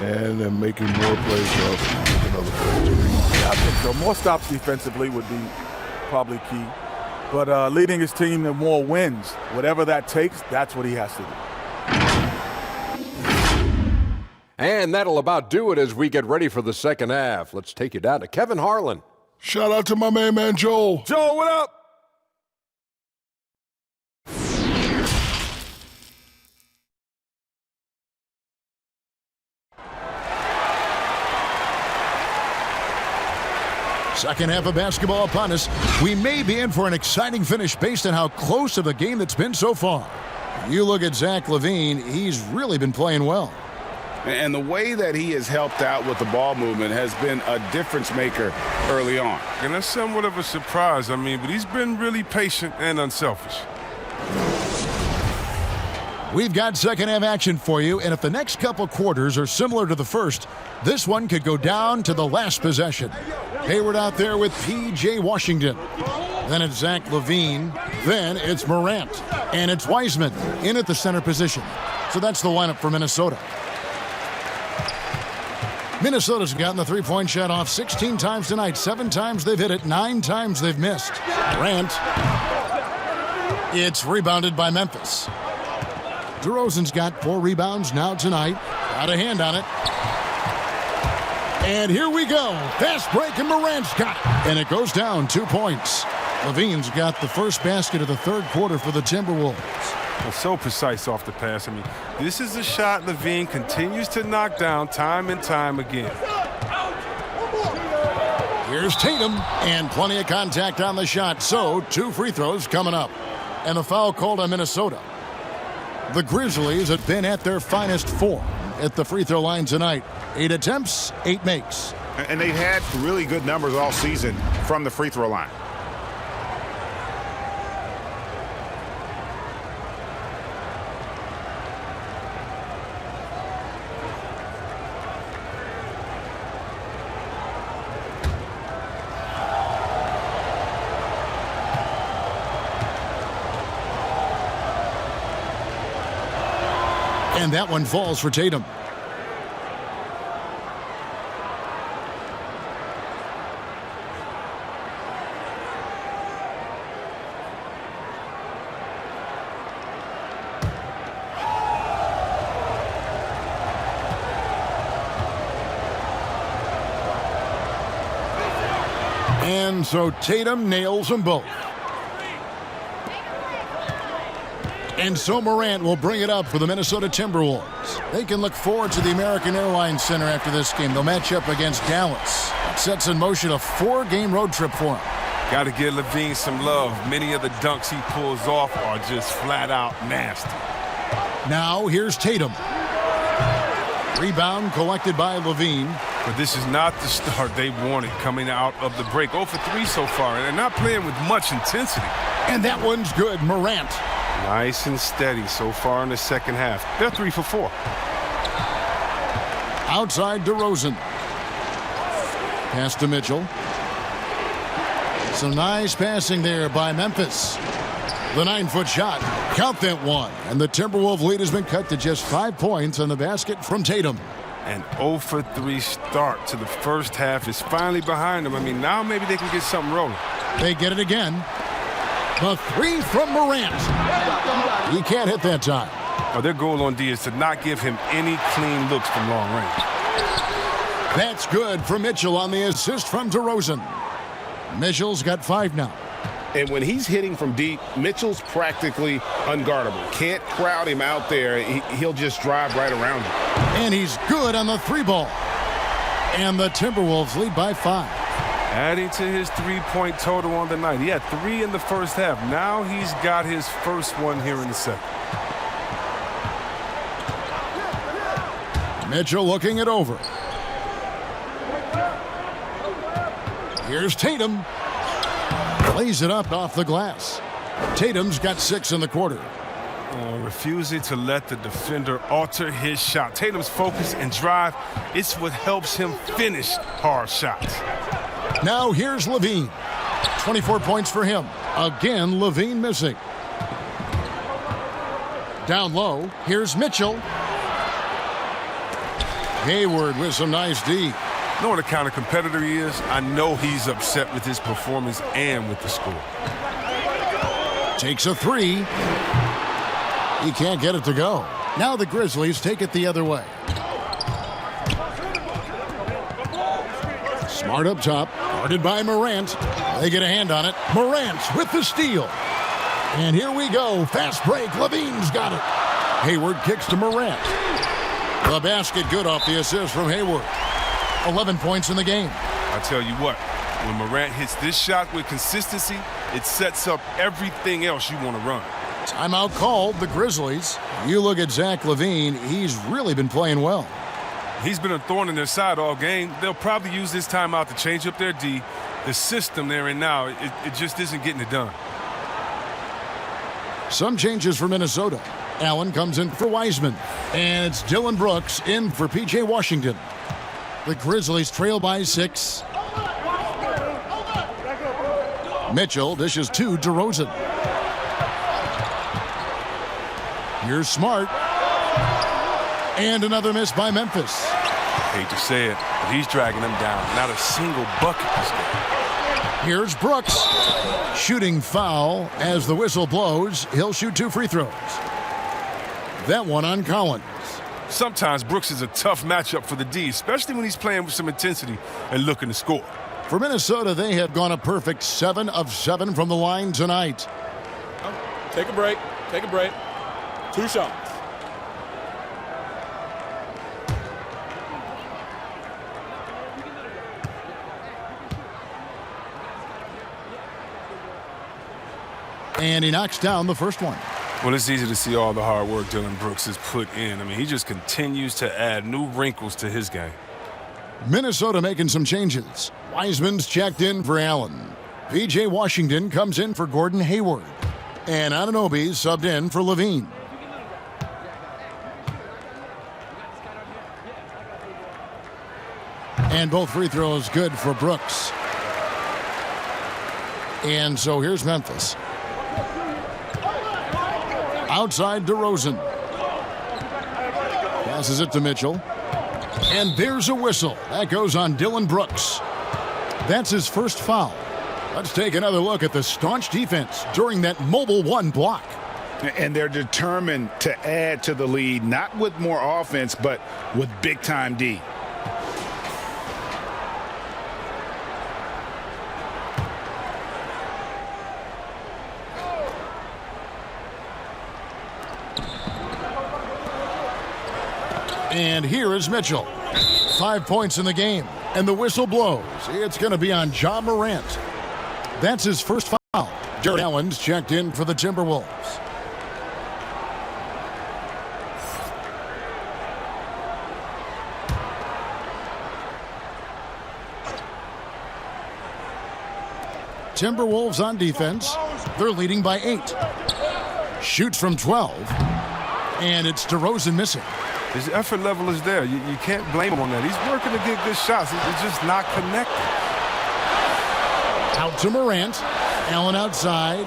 and then making more plays for other players. I think so. More stops defensively would be probably key. But leading his team to more wins, whatever that takes, that's what he has to do. And that'll about do it as we get ready for the second half. Let's take you down to Kevin Harlan. Shout out to my main man, Joel. Joel, what up? Second half of basketball upon us. We may be in for an exciting finish based on how close of a game that's been so far. You look at Zach Levine, he's really been playing well. And the way that he has helped out with the ball movement has been a difference maker early on. And that's somewhat of a surprise, but he's been really patient and unselfish. We've got second half action for you, and if the next couple quarters are similar to the first, this one could go down to the last possession. Hayward out there with P.J. Washington. Then it's Zach Levine. Then it's Morant. And it's Wiseman in at the center position. So that's the lineup for Minnesota. Minnesota's gotten the three-point shot off 16 times tonight. 7 times they've hit it, 9 times they've missed. Durant. It's rebounded by Memphis. DeRozan's got 4 rebounds now tonight. Got a hand on it. And here we go. Fast break, and Morant's got it. And it goes down 2 points. Levine's got the first basket of the third quarter for the Timberwolves. So precise off the pass. This is a shot Levine continues to knock down time and time again. Here's Tatum, and plenty of contact on the shot. So 2 free throws coming up. And the foul called on Minnesota. The Grizzlies have been at their finest form at the free throw line tonight. 8 attempts, 8 makes. And they've had really good numbers all season from the free throw line. And that one falls for Tatum. And so Tatum nails them both. And so Morant will bring it up for the Minnesota Timberwolves. They can look forward to the American Airlines Center after this game. They'll match up against Dallas. It sets in motion a 4-game road trip for him. Got to give Levine some love. Many of the dunks he pulls off are just flat out nasty. Now here's Tatum. Rebound collected by Levine. But this is not the start they wanted coming out of the break. 0 for 3 so far, and they're not playing with much intensity. And that one's good. Morant. Nice and steady so far in the second half. They're 3 for 4. Outside DeRozan. Pass to Mitchell. Some nice passing there by Memphis. The 9-foot shot. Count that one. And the Timberwolves lead has been cut to just 5 points on the basket from Tatum. An 0 for 3 start to the first half is finally behind them. I mean, now maybe they can get something rolling. They get it again. The 3 from Morant. He can't hit that time. Well, their goal on D is to not give him any clean looks from long range. That's good for Mitchell on the assist from DeRozan. Mitchell's got 5 now. And when he's hitting from deep, Mitchell's practically unguardable. Can't crowd him out there. He'll just drive right around him. And he's good on the 3-ball. And the Timberwolves lead by 5. Adding to his 3-point total on the night. He had 3 in the first half. Now he's got his first one here in the second. Mitchell looking it over. Here's Tatum. Lays it up off the glass. Tatum's got 6 in the quarter. Refusing to let the defender alter his shot. Tatum's focus and drive, it's what helps him finish hard shots. Now here's Levine. 24 points for him. Again, Levine missing. Down low, here's Mitchell. Hayward with some nice D. Knowing the kind of competitor he is, I know he's upset with his performance and with the score. Takes a 3. He can't get it to go. Now the Grizzlies take it the other way. Smart up top, guarded by Morant. They get a hand on it. Morant with the steal. And here we go. Fast break. Levine's got it. Hayward kicks to Morant. The basket good off the assist from Hayward. 11 points in the game. I tell you what, when Morant hits this shot with consistency, it sets up everything else you want to run. Timeout called, the Grizzlies. You look at Zach LaVine, he's really been playing well. He's been a thorn in their side all game. They'll probably use this timeout to change up their D. The system they're in now, it just isn't getting it done. Some changes for Minnesota. Allen comes in for Wiseman. And it's Dylan Brooks in for P.J. Washington. The Grizzlies trail by 6. Mitchell dishes to DeRozan. Here's Smart. And another miss by Memphis. Hate to say it, but he's dragging them down. Not a single bucket this game. Here's Brooks. Shooting foul as the whistle blows. He'll shoot 2 free throws. That one on Collins. Sometimes Brooks is a tough matchup for the D, especially when he's playing with some intensity and looking to score. For Minnesota, they have gone a perfect 7 of 7 from the line tonight. Take a break. Take a break. 2 shots. And he knocks down the first one. Well, it's easy to see all the hard work Dillon Brooks has put in. I mean, he just continues to add new wrinkles to his game. Minnesota making some changes. Wiseman's checked in for Allen. P.J. Washington comes in for Gordon Hayward. And Anunoby's subbed in for Levine. And both free throws good for Brooks. And so here's Memphis. Outside DeRozan. Passes it to Mitchell. And there's a whistle. That goes on Dillon Brooks. That's his first foul. Let's take another look at the staunch defense during that mobile one block. And they're determined to add to the lead, not with more offense, but with big-time D. And here is Mitchell. 5 points in the game. And the whistle blows. It's going to be on Ja Morant. That's his first foul. Jarrett Allen's checked in for the Timberwolves. Timberwolves on defense. They're leading by 8. Shoots from 12. And it's DeRozan missing. His effort level is there. You can't blame him on that. He's working to get good shots. It's just not connected. Out to Morant. Allen outside.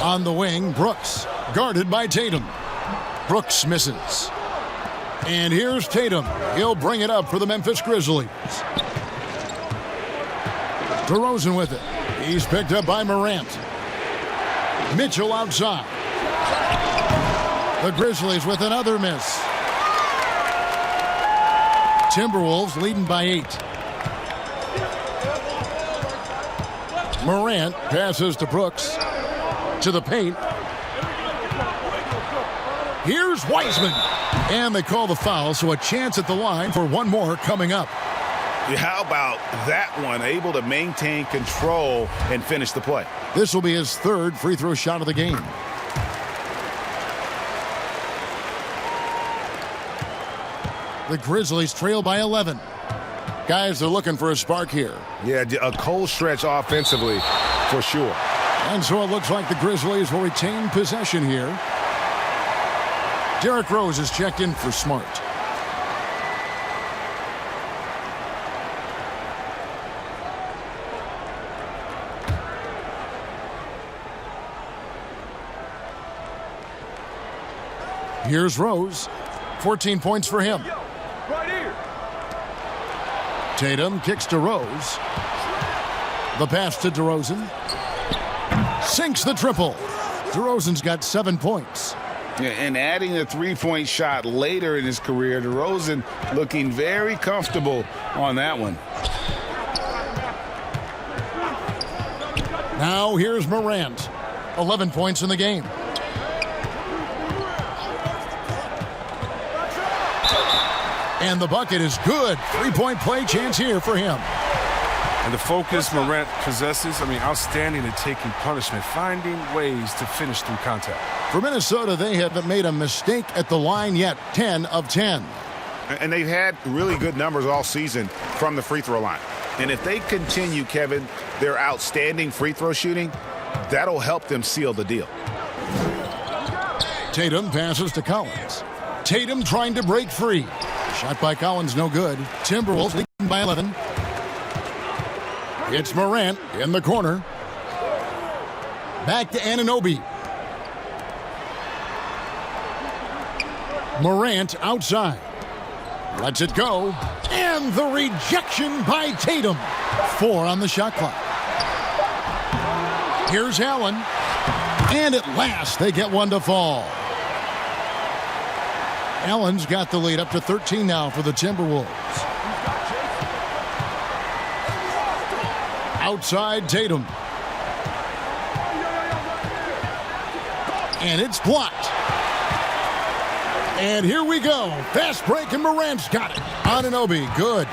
On the wing, Brooks. Guarded by Tatum. Brooks misses. And here's Tatum. He'll bring it up for the Memphis Grizzlies. DeRozan with it. He's picked up by Morant. Mitchell outside. The Grizzlies with another miss. Timberwolves leading by 8. Morant passes to Brooks. To the paint. Here's Wiseman. And they call the foul, so a chance at the line for one more coming up. How about that one? Able to maintain control and finish the play. This will be his third free throw shot of the game. The Grizzlies trail by 11. Guys, they're looking for a spark here. Yeah, a cold stretch offensively for sure. And so it looks like the Grizzlies will retain possession here. Derrick Rose is checked in for Smart. Here's Rose. 14 points for him. Tatum kicks to Rose. The pass to DeRozan. Sinks the triple. DeRozan's got 7 points. Yeah, and adding a three-point shot later in his career, DeRozan looking very comfortable on that one. Now here's Morant. 11 points in the game. And the bucket is good. 3-point play chance here for him. And the focus Morant possesses, outstanding at taking punishment, finding ways to finish through contact. For Minnesota, they haven't made a mistake at the line yet. 10 of 10. And they've had really good numbers all season from the free throw line. And if they continue, Kevin, their outstanding free throw shooting, that'll help them seal the deal. Tatum passes to Collins. Tatum trying to break free. Shot by Collins, no good. Timberwolves leading by 11. It's Morant in the corner. Back to Anunoby. Morant outside. Lets it go. And the rejection by Tatum. 4 on the shot clock. Here's Allen. And at last, they get one to fall. Allen's got the lead up to 13 now for the Timberwolves. Outside Tatum. And it's blocked. And here we go. Fast break, and Morant's got it. Anunoby, good.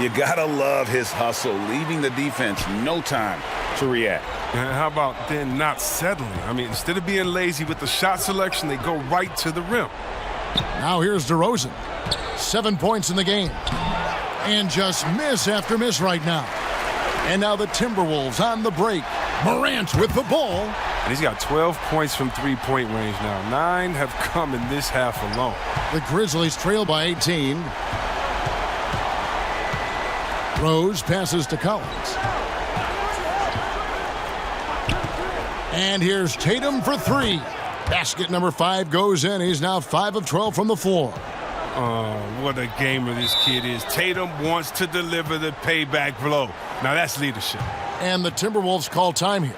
You gotta love his hustle, leaving the defense no time to react. And how about then not settling? I mean, instead of being lazy with the shot selection, they go right to the rim. Now here's DeRozan. 7 points in the game. And just miss after miss right now. And now the Timberwolves on the break. Morant with the ball. And he's got 12 points from three-point range now. 9 have come in this half alone. The Grizzlies trail by 18. Rose passes to Collins. And here's Tatum for 3. Basket number 5 goes in. He's now 5 of 12 from the floor. Oh, what a gamer this kid is. Tatum wants to deliver the payback blow. Now that's leadership. And the Timberwolves call time here.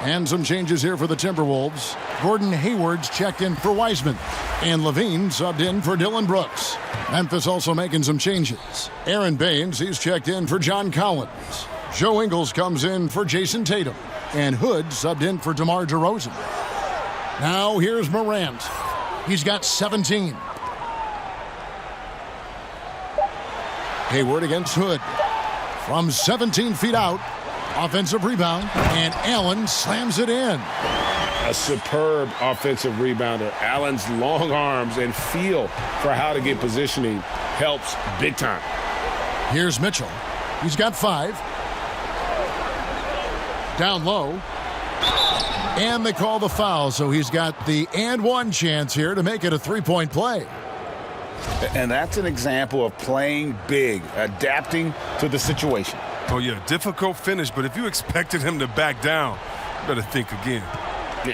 And some changes here for the Timberwolves. Gordon Hayward's checked in for Wiseman. And Levine subbed in for Dylan Brooks. Memphis also making some changes. Aaron Baines, he's checked in for John Collins. Joe Ingles comes in for Jason Tatum. And Hood subbed in for DeMar DeRozan. Now here's Morant. He's got 17. Hayward against Hood. From 17 feet out. Offensive rebound, and Allen slams it in. A superb offensive rebounder. Allen's long arms and feel for how to get positioning helps big time. Here's Mitchell. He's got 5. Down low. And they call the foul, so he's got the and one chance here to make it a 3-point play. And that's an example of playing big, adapting to the situation. Oh, yeah, difficult finish, but if you expected him to back down, you better think again.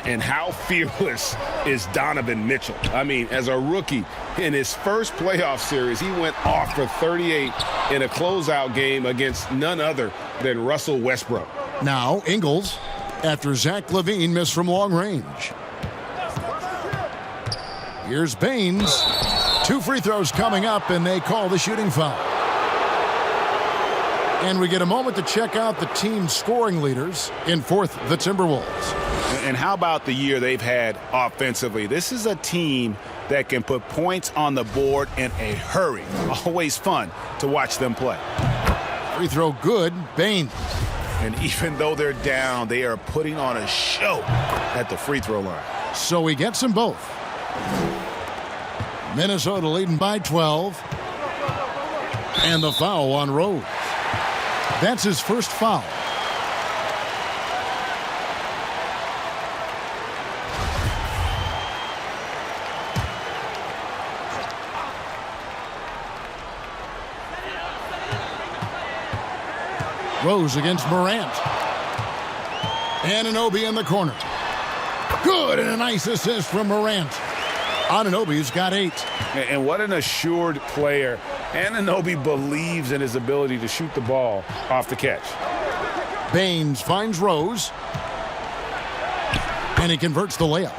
And how fearless is Donovan Mitchell? I mean, as a rookie, in his first playoff series, he went off for 38 in a closeout game against none other than Russell Westbrook. Now, Ingles, after Zach LaVine missed from long range. Here's Baines. 2 free throws coming up, and they call the shooting foul. And we get a moment to check out the team's scoring leaders. In fourth, the Timberwolves. And how about the year they've had offensively? This is a team that can put points on the board in a hurry. Always fun to watch them play. Free throw good, Baines. And even though they're down, they are putting on a show at the free throw line. So he gets them both. Minnesota leading by 12. And the foul on Rose. That's his first foul. Rose against Morant. Anunoby in the corner. Good, and a nice assist from Morant. Anunoby's got 8. And what an assured player. Anunoby believes in his ability to shoot the ball off the catch. Baines finds Rose. And he converts the layup.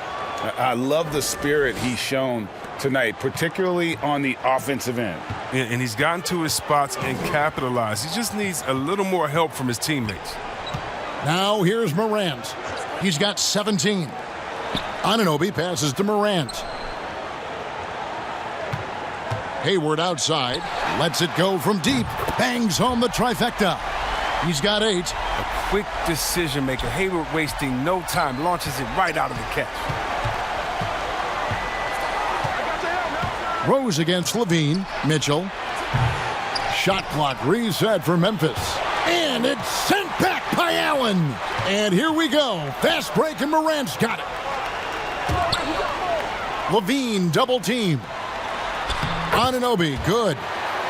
I love the spirit he's shown tonight, particularly on the offensive end. And he's gotten to his spots and capitalized. He just needs a little more help from his teammates. Now here's Morant. He's got 17. Anunoby passes to Morant. Hayward outside, lets it go from deep, bangs home the trifecta. He's got 8. A quick decision maker. Hayward wasting no time, launches it right out of the catch. Rose against Levine. Mitchell. Shot clock reset for Memphis. And it's sent back by Allen. And here we go. Fast break and Morant's got it. Levine double team. Anunoby, good.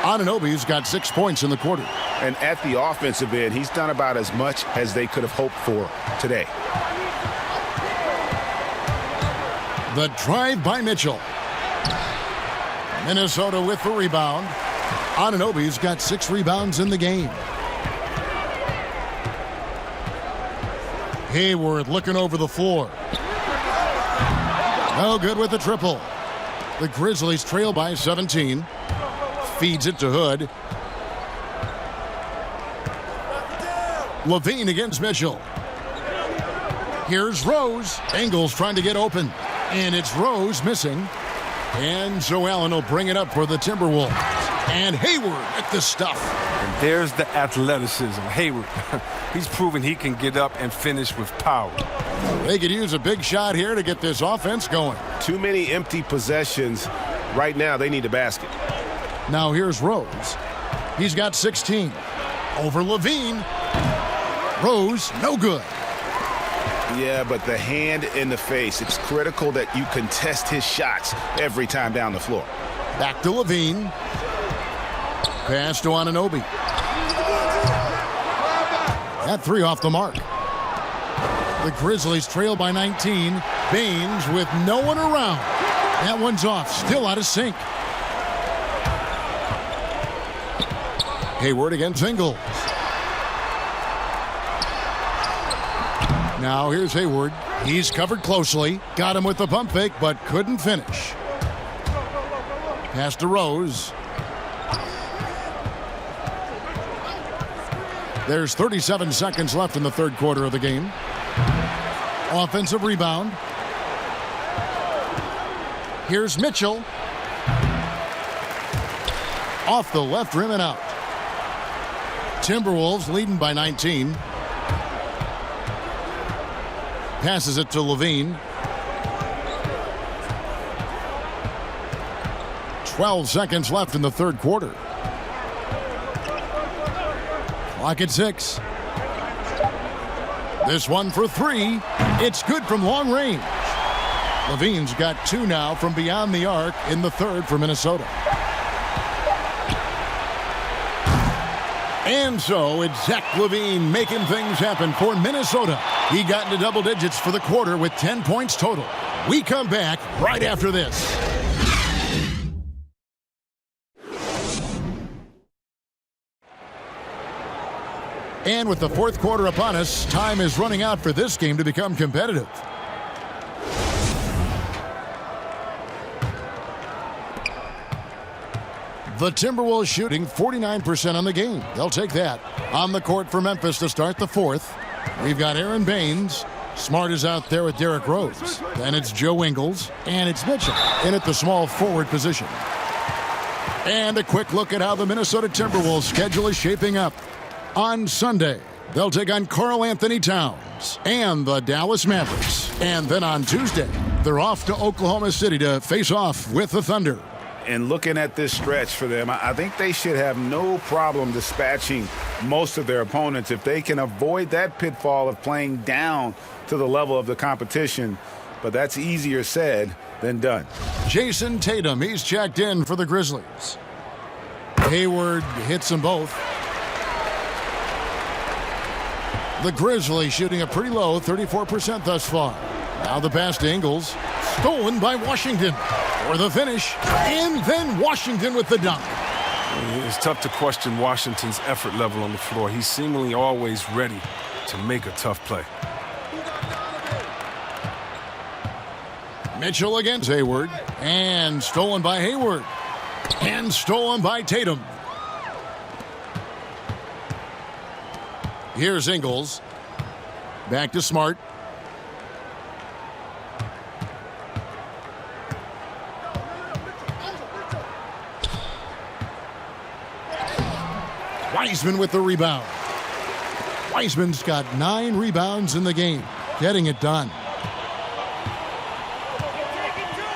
Anunoby's got 6 points in the quarter. And at the offensive end, he's done about as much as they could have hoped for today. The drive by Mitchell. Minnesota with the rebound. Anunoby's got 6 rebounds in the game. Hayward looking over the floor. No good with the triple. The Grizzlies trail by 17. Feeds it to Hood. Levine against Mitchell. Here's Rose. Ingles trying to get open. And it's Rose missing. And Joe Allen will bring it up for the Timberwolves. And Hayward at the stuff. And there's the athleticism. Hayward, he's proven he can get up and finish with power. They could use a big shot here to get this offense going. Too many empty possessions. Right now, they need a basket. Now here's Rose. He's got 16. Over Levine. Rose, no good. Yeah, but the hand in the face. It's critical that you contest his shots every time down the floor. Back to Levine. Pass to Anunoby. That three off the mark. The Grizzlies trail by 19. Baines with no one around. That one's off. Still out of sync. Hayward against Ingles. Now here's Hayward. He's covered closely. Got him with the pump fake, but couldn't finish. Pass to Rose. There's 37 seconds left in the third quarter of the game. Offensive rebound. Here's Mitchell. Off the left rim and out. Timberwolves leading by 19. Passes it to Levine. 12 seconds left in the third quarter. Clock at 6. This one for three. It's good from long range. Levine's got two now from beyond the arc in the third for Minnesota. And so it's Zach LaVine making things happen for Minnesota. He got into double digits for the quarter with 10 points total. We come back right after this. And with the fourth quarter upon us, time is running out for this game to become competitive. The Timberwolves shooting 49% on the game. They'll take that. On the court for Memphis to start the fourth. We've got Aaron Baines. Smart is out there with Derrick Rose. Then it's Joe Ingles. And it's Mitchell in at the small forward position. And a quick look at how the Minnesota Timberwolves schedule is shaping up. On Sunday, they'll take on Karl Anthony Towns and the Dallas Mavericks. And then on Tuesday, they're off to Oklahoma City to face off with the Thunder. And looking at this stretch for them, I think they should have no problem dispatching most of their opponents if they can avoid that pitfall of playing down to the level of the competition. But that's easier said than done. Jason Tatum, he's checked in for the Grizzlies. Hayward hits them both. The Grizzlies shooting a pretty low 34% thus far. Now the pass to Ingles. Stolen by Washington for the finish. And then Washington with the dunk. It's tough to question Washington's effort level on the floor. He's seemingly always ready to make a tough play. Mitchell against Hayward. And stolen by Hayward. And stolen by Tatum. Here's Ingles. Back to Smart. Wiseman with the rebound. Wiseman's got 9 rebounds in the game, getting it done.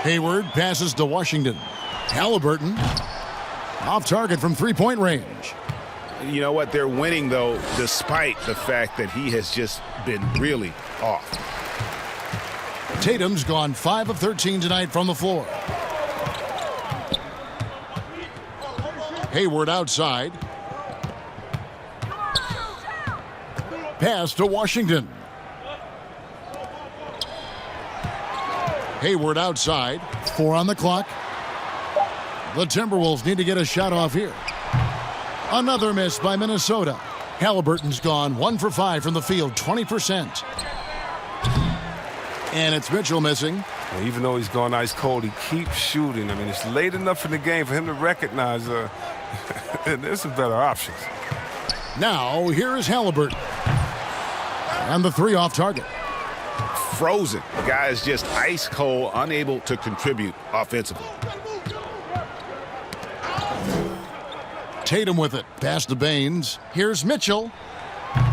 Hayward passes to Washington. Halliburton off target from three-point range. You know what? They're winning, though, despite the fact that he has just been really off. Tatum's gone 5 of 13 tonight from the floor. Hayward outside. Pass to Washington. Hayward outside. 4 on the clock. The Timberwolves need to get a shot off here. Another miss by Minnesota. Halliburton's gone 1 for 5 from the field, 20%. And it's Mitchell missing. Well, even though he's gone ice cold, he keeps shooting. I mean, it's late enough in the game for him to recognize there's some better options. Now, here is Halliburton. And the 3 off target. Frozen. The guy is just ice cold, unable to contribute offensively. Tatum with it. Pass to Baines. Here's Mitchell.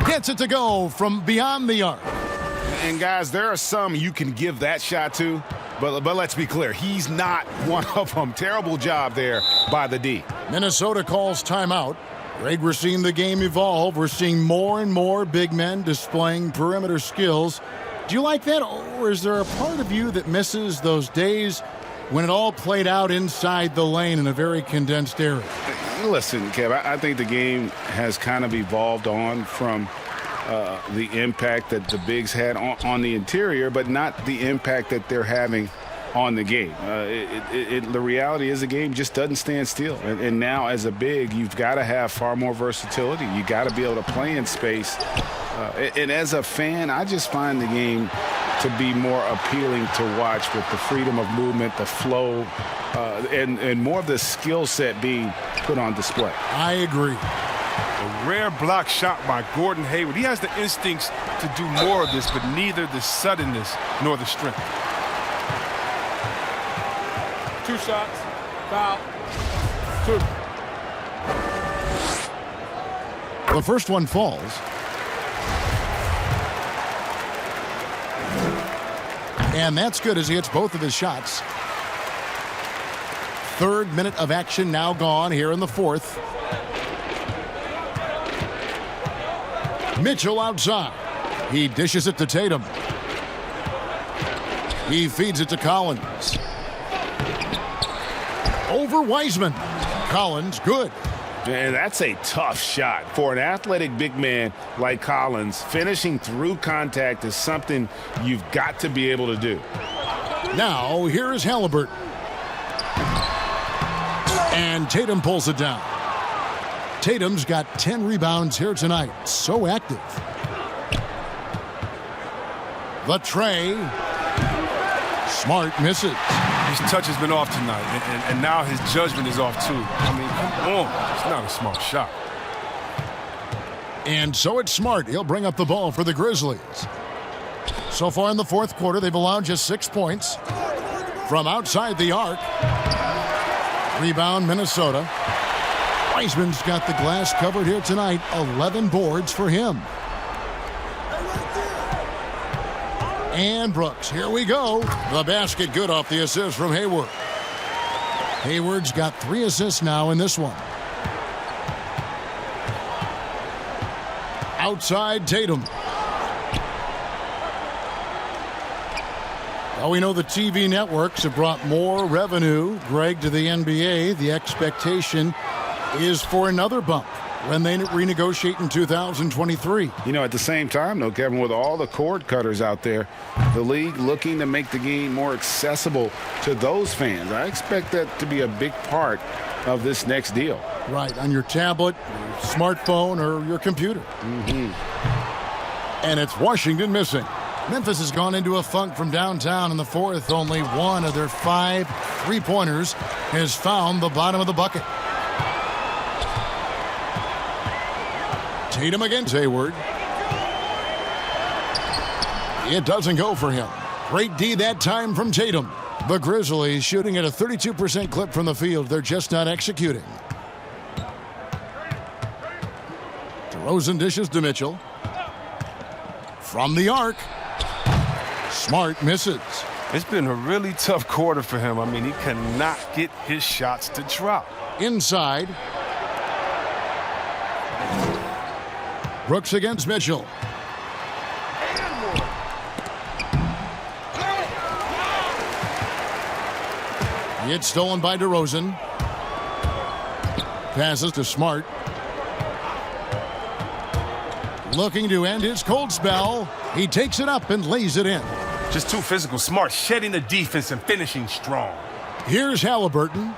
Gets it to go from beyond the arc. And guys, there are some you can give that shot to, but let's be clear, he's not one of them. Terrible job there by the D. Minnesota calls timeout. Greg, we're seeing the game evolve. We're seeing more and more big men displaying perimeter skills. Do you like that, or is there a part of you that misses those days when it all played out inside the lane in a very condensed area? Listen, Kev, I think the game has kind of evolved on from the impact that the bigs had on the interior, but not the impact that they're having on the game. The reality is the game just doesn't stand still. And now as a big, you've got to have far more versatility. You got to be able to play in space. And as a fan, I just find the game to be more appealing to watch with the freedom of movement, the flow, and more of the skill set being put on display. I agree. A rare block shot by Gordon Hayward. He has the instincts to do more of this, but neither the suddenness nor the strength. 2 shots, foul, 2. The first one falls. And that's good as he hits both of his shots. Third minute of action now gone here in the fourth. Mitchell outside. He dishes it to Tatum. He feeds it to Collins. Over Wiseman. Collins, good. And that's a tough shot. For an athletic big man like Collins, finishing through contact is something you've got to be able to do. Now, here is Halliburton. And Tatum pulls it down. Tatum's got 10 rebounds here tonight. So active. The tray. Smart misses. His touch has been off tonight, and now his judgment is off too. I mean, come on. It's not a smart shot. And so it's Smart. He'll bring up the ball for the Grizzlies. So far in the fourth quarter, they've allowed just 6 points. From outside the arc. Rebound, Minnesota. Wiseman's got the glass covered here tonight. 11 boards for him. And Brooks, here we go. The basket good off the assist from Hayward. Hayward's got 3 assists now in this one. Outside Tatum. Well, we know the TV networks have brought more revenue, Greg, to the NBA. The expectation is for another bump when they renegotiate in 2023. You know, at the same time, though, Kevin, with all the cord cutters out there, the league looking to make the game more accessible to those fans. I expect that to be a big part of this next deal. Right, on your tablet, your smartphone, or your computer. And it's Washington missing. Memphis has gone into a funk from downtown in the fourth. Only one of their 5 3-pointers has found the bottom of the bucket. Tatum against Hayward. It doesn't go for him. Great D that time from Tatum. The Grizzlies shooting at a 32% clip from the field. They're just not executing. DeRozan dishes to Mitchell. From the arc. Smart misses. It's been a really tough quarter for him. I mean, he cannot get his shots to drop. Inside. Brooks against Mitchell. It's stolen by DeRozan. Passes to Smart. Looking to end his cold spell. He takes it up and lays it in. Just too physical. Smart, shedding the defense and finishing strong. Here's Halliburton.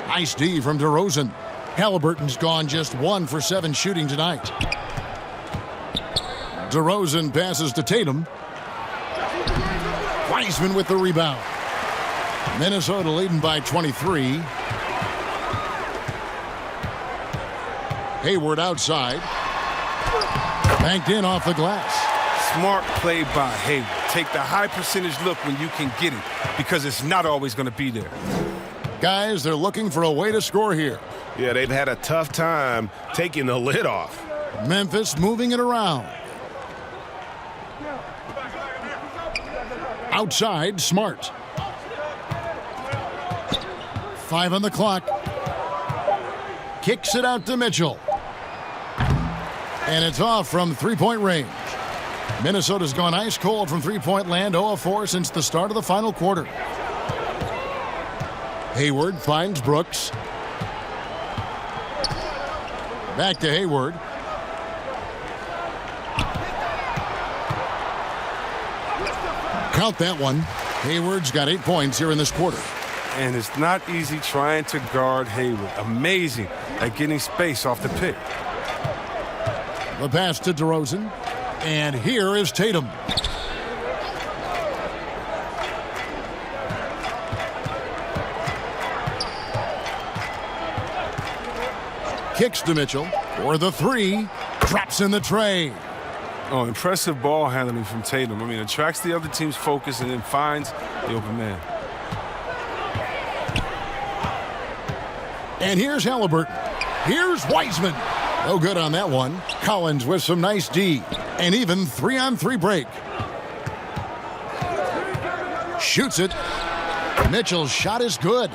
Nice D from DeRozan. Halliburton's gone just 1 for 7 shooting tonight. DeRozan passes to Tatum. Wiseman with the rebound. Minnesota leading by 23. Hayward outside. Banked in off the glass. Smart play by Hayward. Take the high percentage look when you can get it, because it's not always going to be there. Guys, they're looking for a way to score here. Yeah, they've had a tough time taking the lid off. Memphis moving it around. Outside, Smart. 5 on the clock. Kicks it out to Mitchell. And it's off from three-point range. Minnesota's gone ice cold from three-point land, 0 of 4 since the start of the final quarter. Hayward finds Brooks. Back to Hayward. Count that one. Hayward's got 8 points here in this quarter. And it's not easy trying to guard Hayward. Amazing at getting space off the pick. The pass to DeRozan. And here is Tatum. Kicks to Mitchell for the 3. Drops in the tray. Oh, impressive ball handling from Tatum. I mean, attracts the other team's focus and then finds the open man. And here's Halliburton. Here's Wiseman. No good on that one. Collins with some nice D. And even 3-on-3 break. Shoots it. Mitchell's shot is good.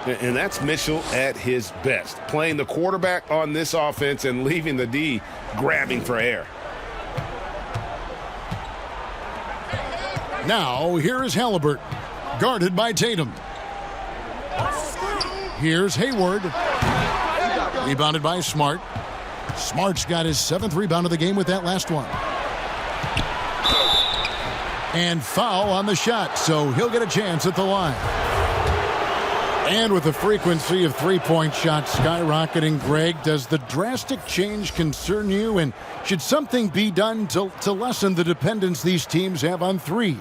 And that's Mitchell at his best. Playing the quarterback on this offense and leaving the D grabbing for air. Now, here is Halliburton. Guarded by Tatum. Here's Hayward. Rebounded by Smart. Smart's got his 7th rebound of the game with that last one. And foul on the shot, so he'll get a chance at the line. And with the frequency of three-point shots skyrocketing, Greg, does the drastic change concern you? And should something be done to lessen the dependence these teams have on threes?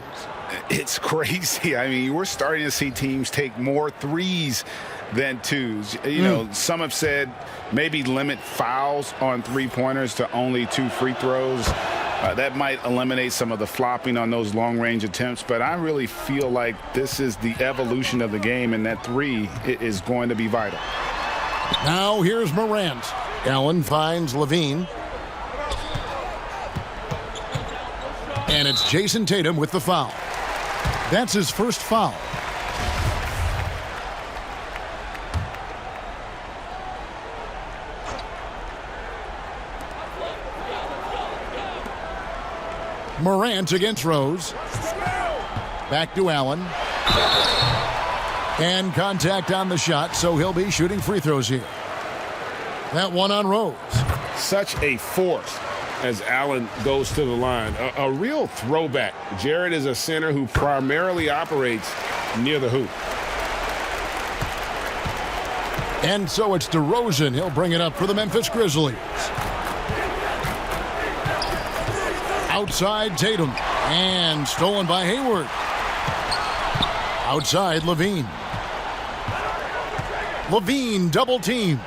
It's crazy. I mean, we're starting to see teams take more threes than twos. You know, some have said maybe limit fouls on three-pointers to only 2 free throws. That might eliminate some of the flopping on those long-range attempts, but I really feel like this is the evolution of the game, and that 3 is going to be vital. Now here's Morant. Allen finds Levine. And it's Jason Tatum with the foul. That's his first foul. Morant against Rose. Back to Allen. And contact on the shot, so he'll be shooting free throws here. That one on Rose. Such a force as Allen goes to the line. A real throwback. Jared is a center who primarily operates near the hoop. And so it's DeRozan. He'll bring it up for the Memphis Grizzlies. Outside Tatum. And stolen by Hayward. Outside Levine. Levine double team.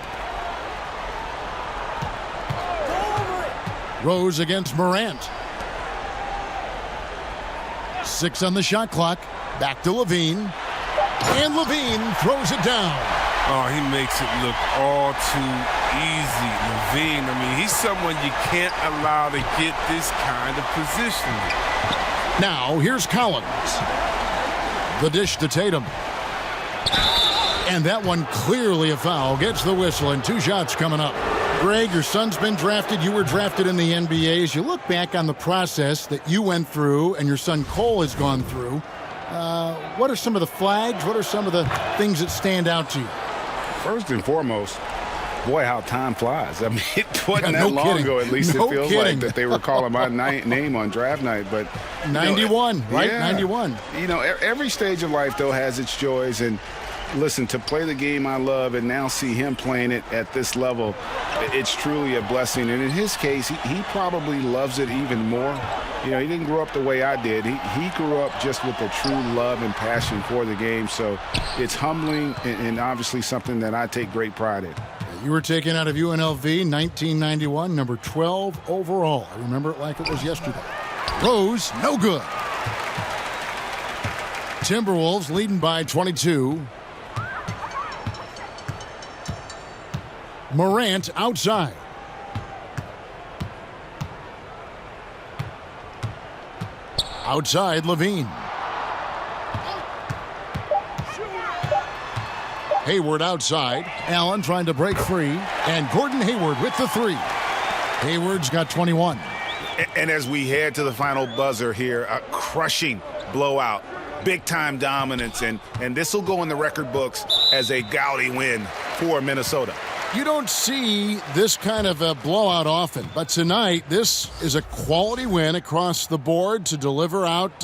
Rose against Morant. 6 on the shot clock. Back to Levine. And Levine throws it down. Oh, he makes it look all too easy. Levine, I mean, he's someone you can't allow to get this kind of positioning. Now, here's Collins. The dish to Tatum. And that one clearly a foul. Gets the whistle, and 2 shots coming up. Greg, your son's been drafted. You were drafted in the NBA. As you look back on the process that you went through and your son Cole has gone through, what are some of the flags? What are some of the things that stand out to you? First and foremost, boy, how time flies. I mean, it wasn't that long kidding. ago, at least No it feels kidding. like, that they were calling my name on draft night. But 91, right? Yeah. 91. You know, every stage of life, though, has its joys. And listen, to play the game I love and now see him playing it at this level, it's truly a blessing. And in his case, he probably loves it even more. You know, he didn't grow up the way I did. He grew up just with a true love and passion for the game. So it's humbling and obviously something that I take great pride in. You were taken out of UNLV 1991, number 12 overall. I remember it like it was yesterday. Rose, no good. Timberwolves leading by 22. Morant outside. Outside, Levine. Hayward outside. Allen trying to break free. And Gordon Hayward with the three. Hayward's got 21. And as we head to the final buzzer here, a crushing blowout. Big-time dominance. And this will go in the record books as a gaudy win for Minnesota. You don't see this kind of a blowout often, but tonight this is a quality win across the board to deliver out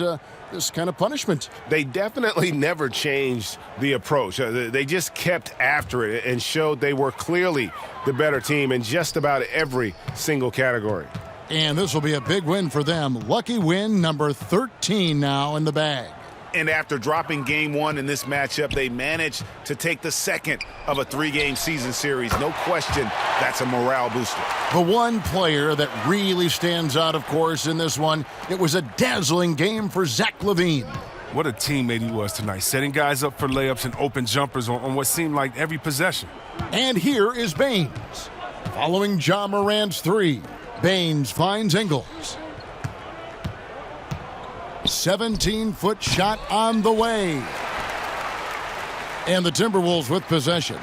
this kind of punishment. They definitely never changed the approach. They just kept after it and showed they were clearly the better team in just about every single category. And this will be a big win for them. Lucky win number 13 now in the bag. And after dropping game one in this matchup, they managed to take the second of a three-game season series. No question, that's a morale booster. The one player that really stands out, of course, in this one, it was a dazzling game for Zach LaVine. What a teammate he was tonight, setting guys up for layups and open jumpers on what seemed like every possession. And here is Baines. Following Ja Morant's three, Baines finds Ingles. 17-foot shot on the way. And the Timberwolves with possession.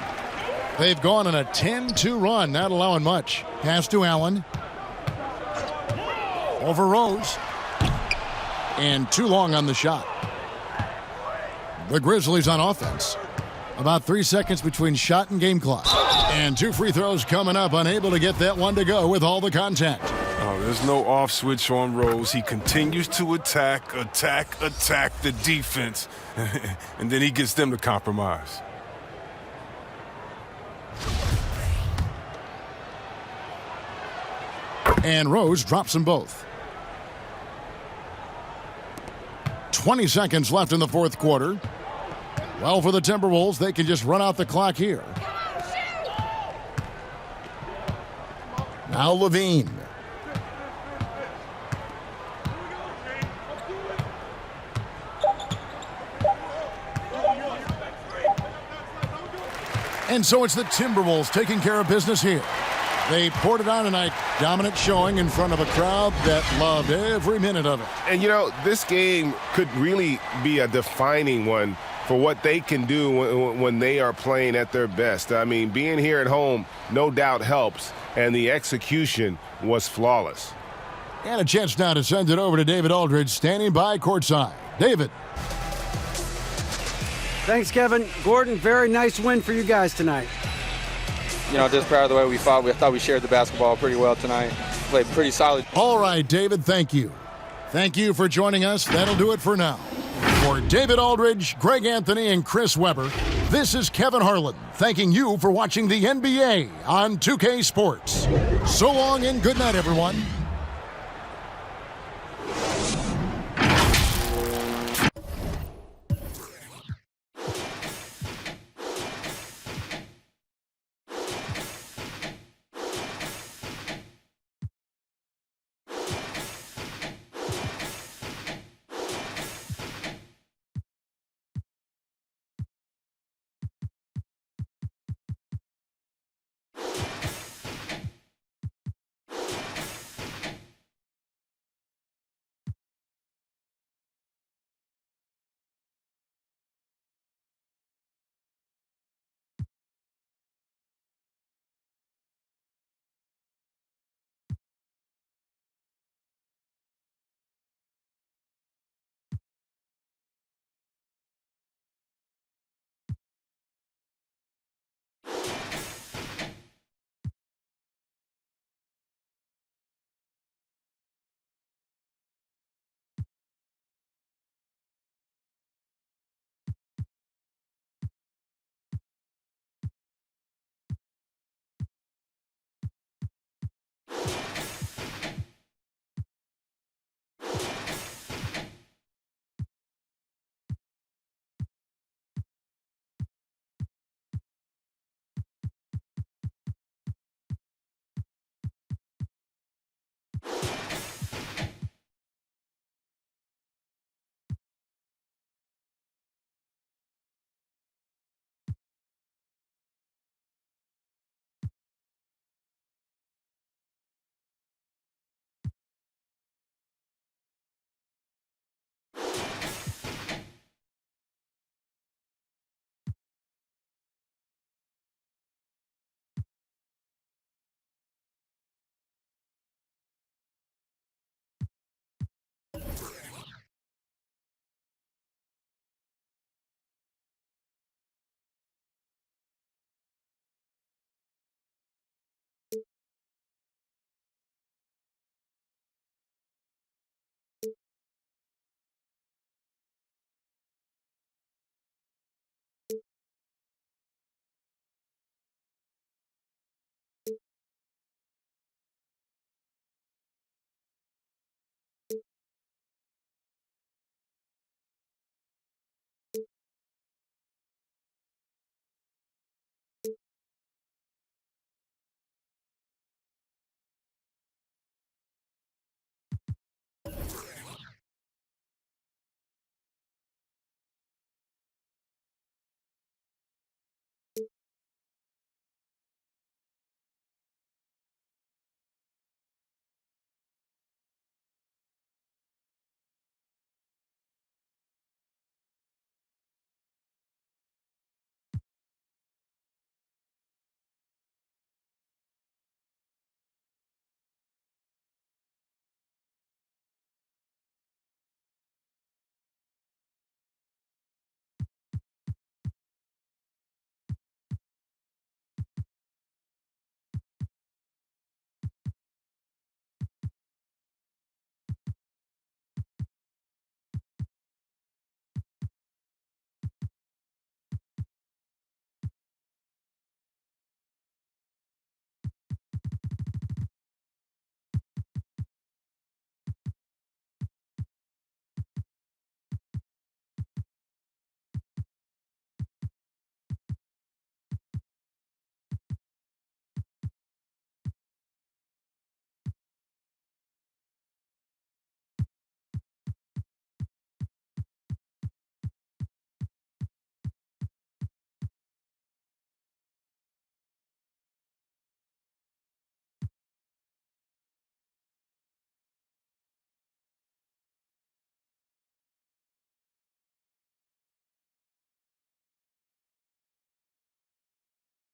They've gone on a 10-2 run, not allowing much. Pass to Allen. Over Rose. And too long on the shot. The Grizzlies on offense. About 3 seconds between shot and game clock. And two free throws coming up, unable to get that one to go with all the contact. Oh, there's no off switch on Rose. He continues to attack the defense, and then he gets them to compromise. And Rose drops them both. 20 seconds left in the fourth quarter. Well, for the Timberwolves, they can just run out the clock here. Now Levine. And so it's the Timberwolves taking care of business here. They poured it on tonight. Dominant showing in front of a crowd that loved every minute of it. And, you know, this game could really be a defining one for what they can do when they are playing at their best. I mean, being here at home no doubt helps, and the execution was flawless. And a chance now to send it over to David Aldridge, standing by courtside. David. Thanks, Kevin. Gordon, very nice win for you guys tonight. You know, just proud of the way we fought. I thought we shared the basketball pretty well tonight. Played pretty solid. All right, David, thank you. Thank you for joining us. That'll do it for now. For David Aldridge, Greg Anthony, and Chris Webber, this is Kevin Harlan thanking you for watching the NBA on 2K Sports. So long and good night, everyone.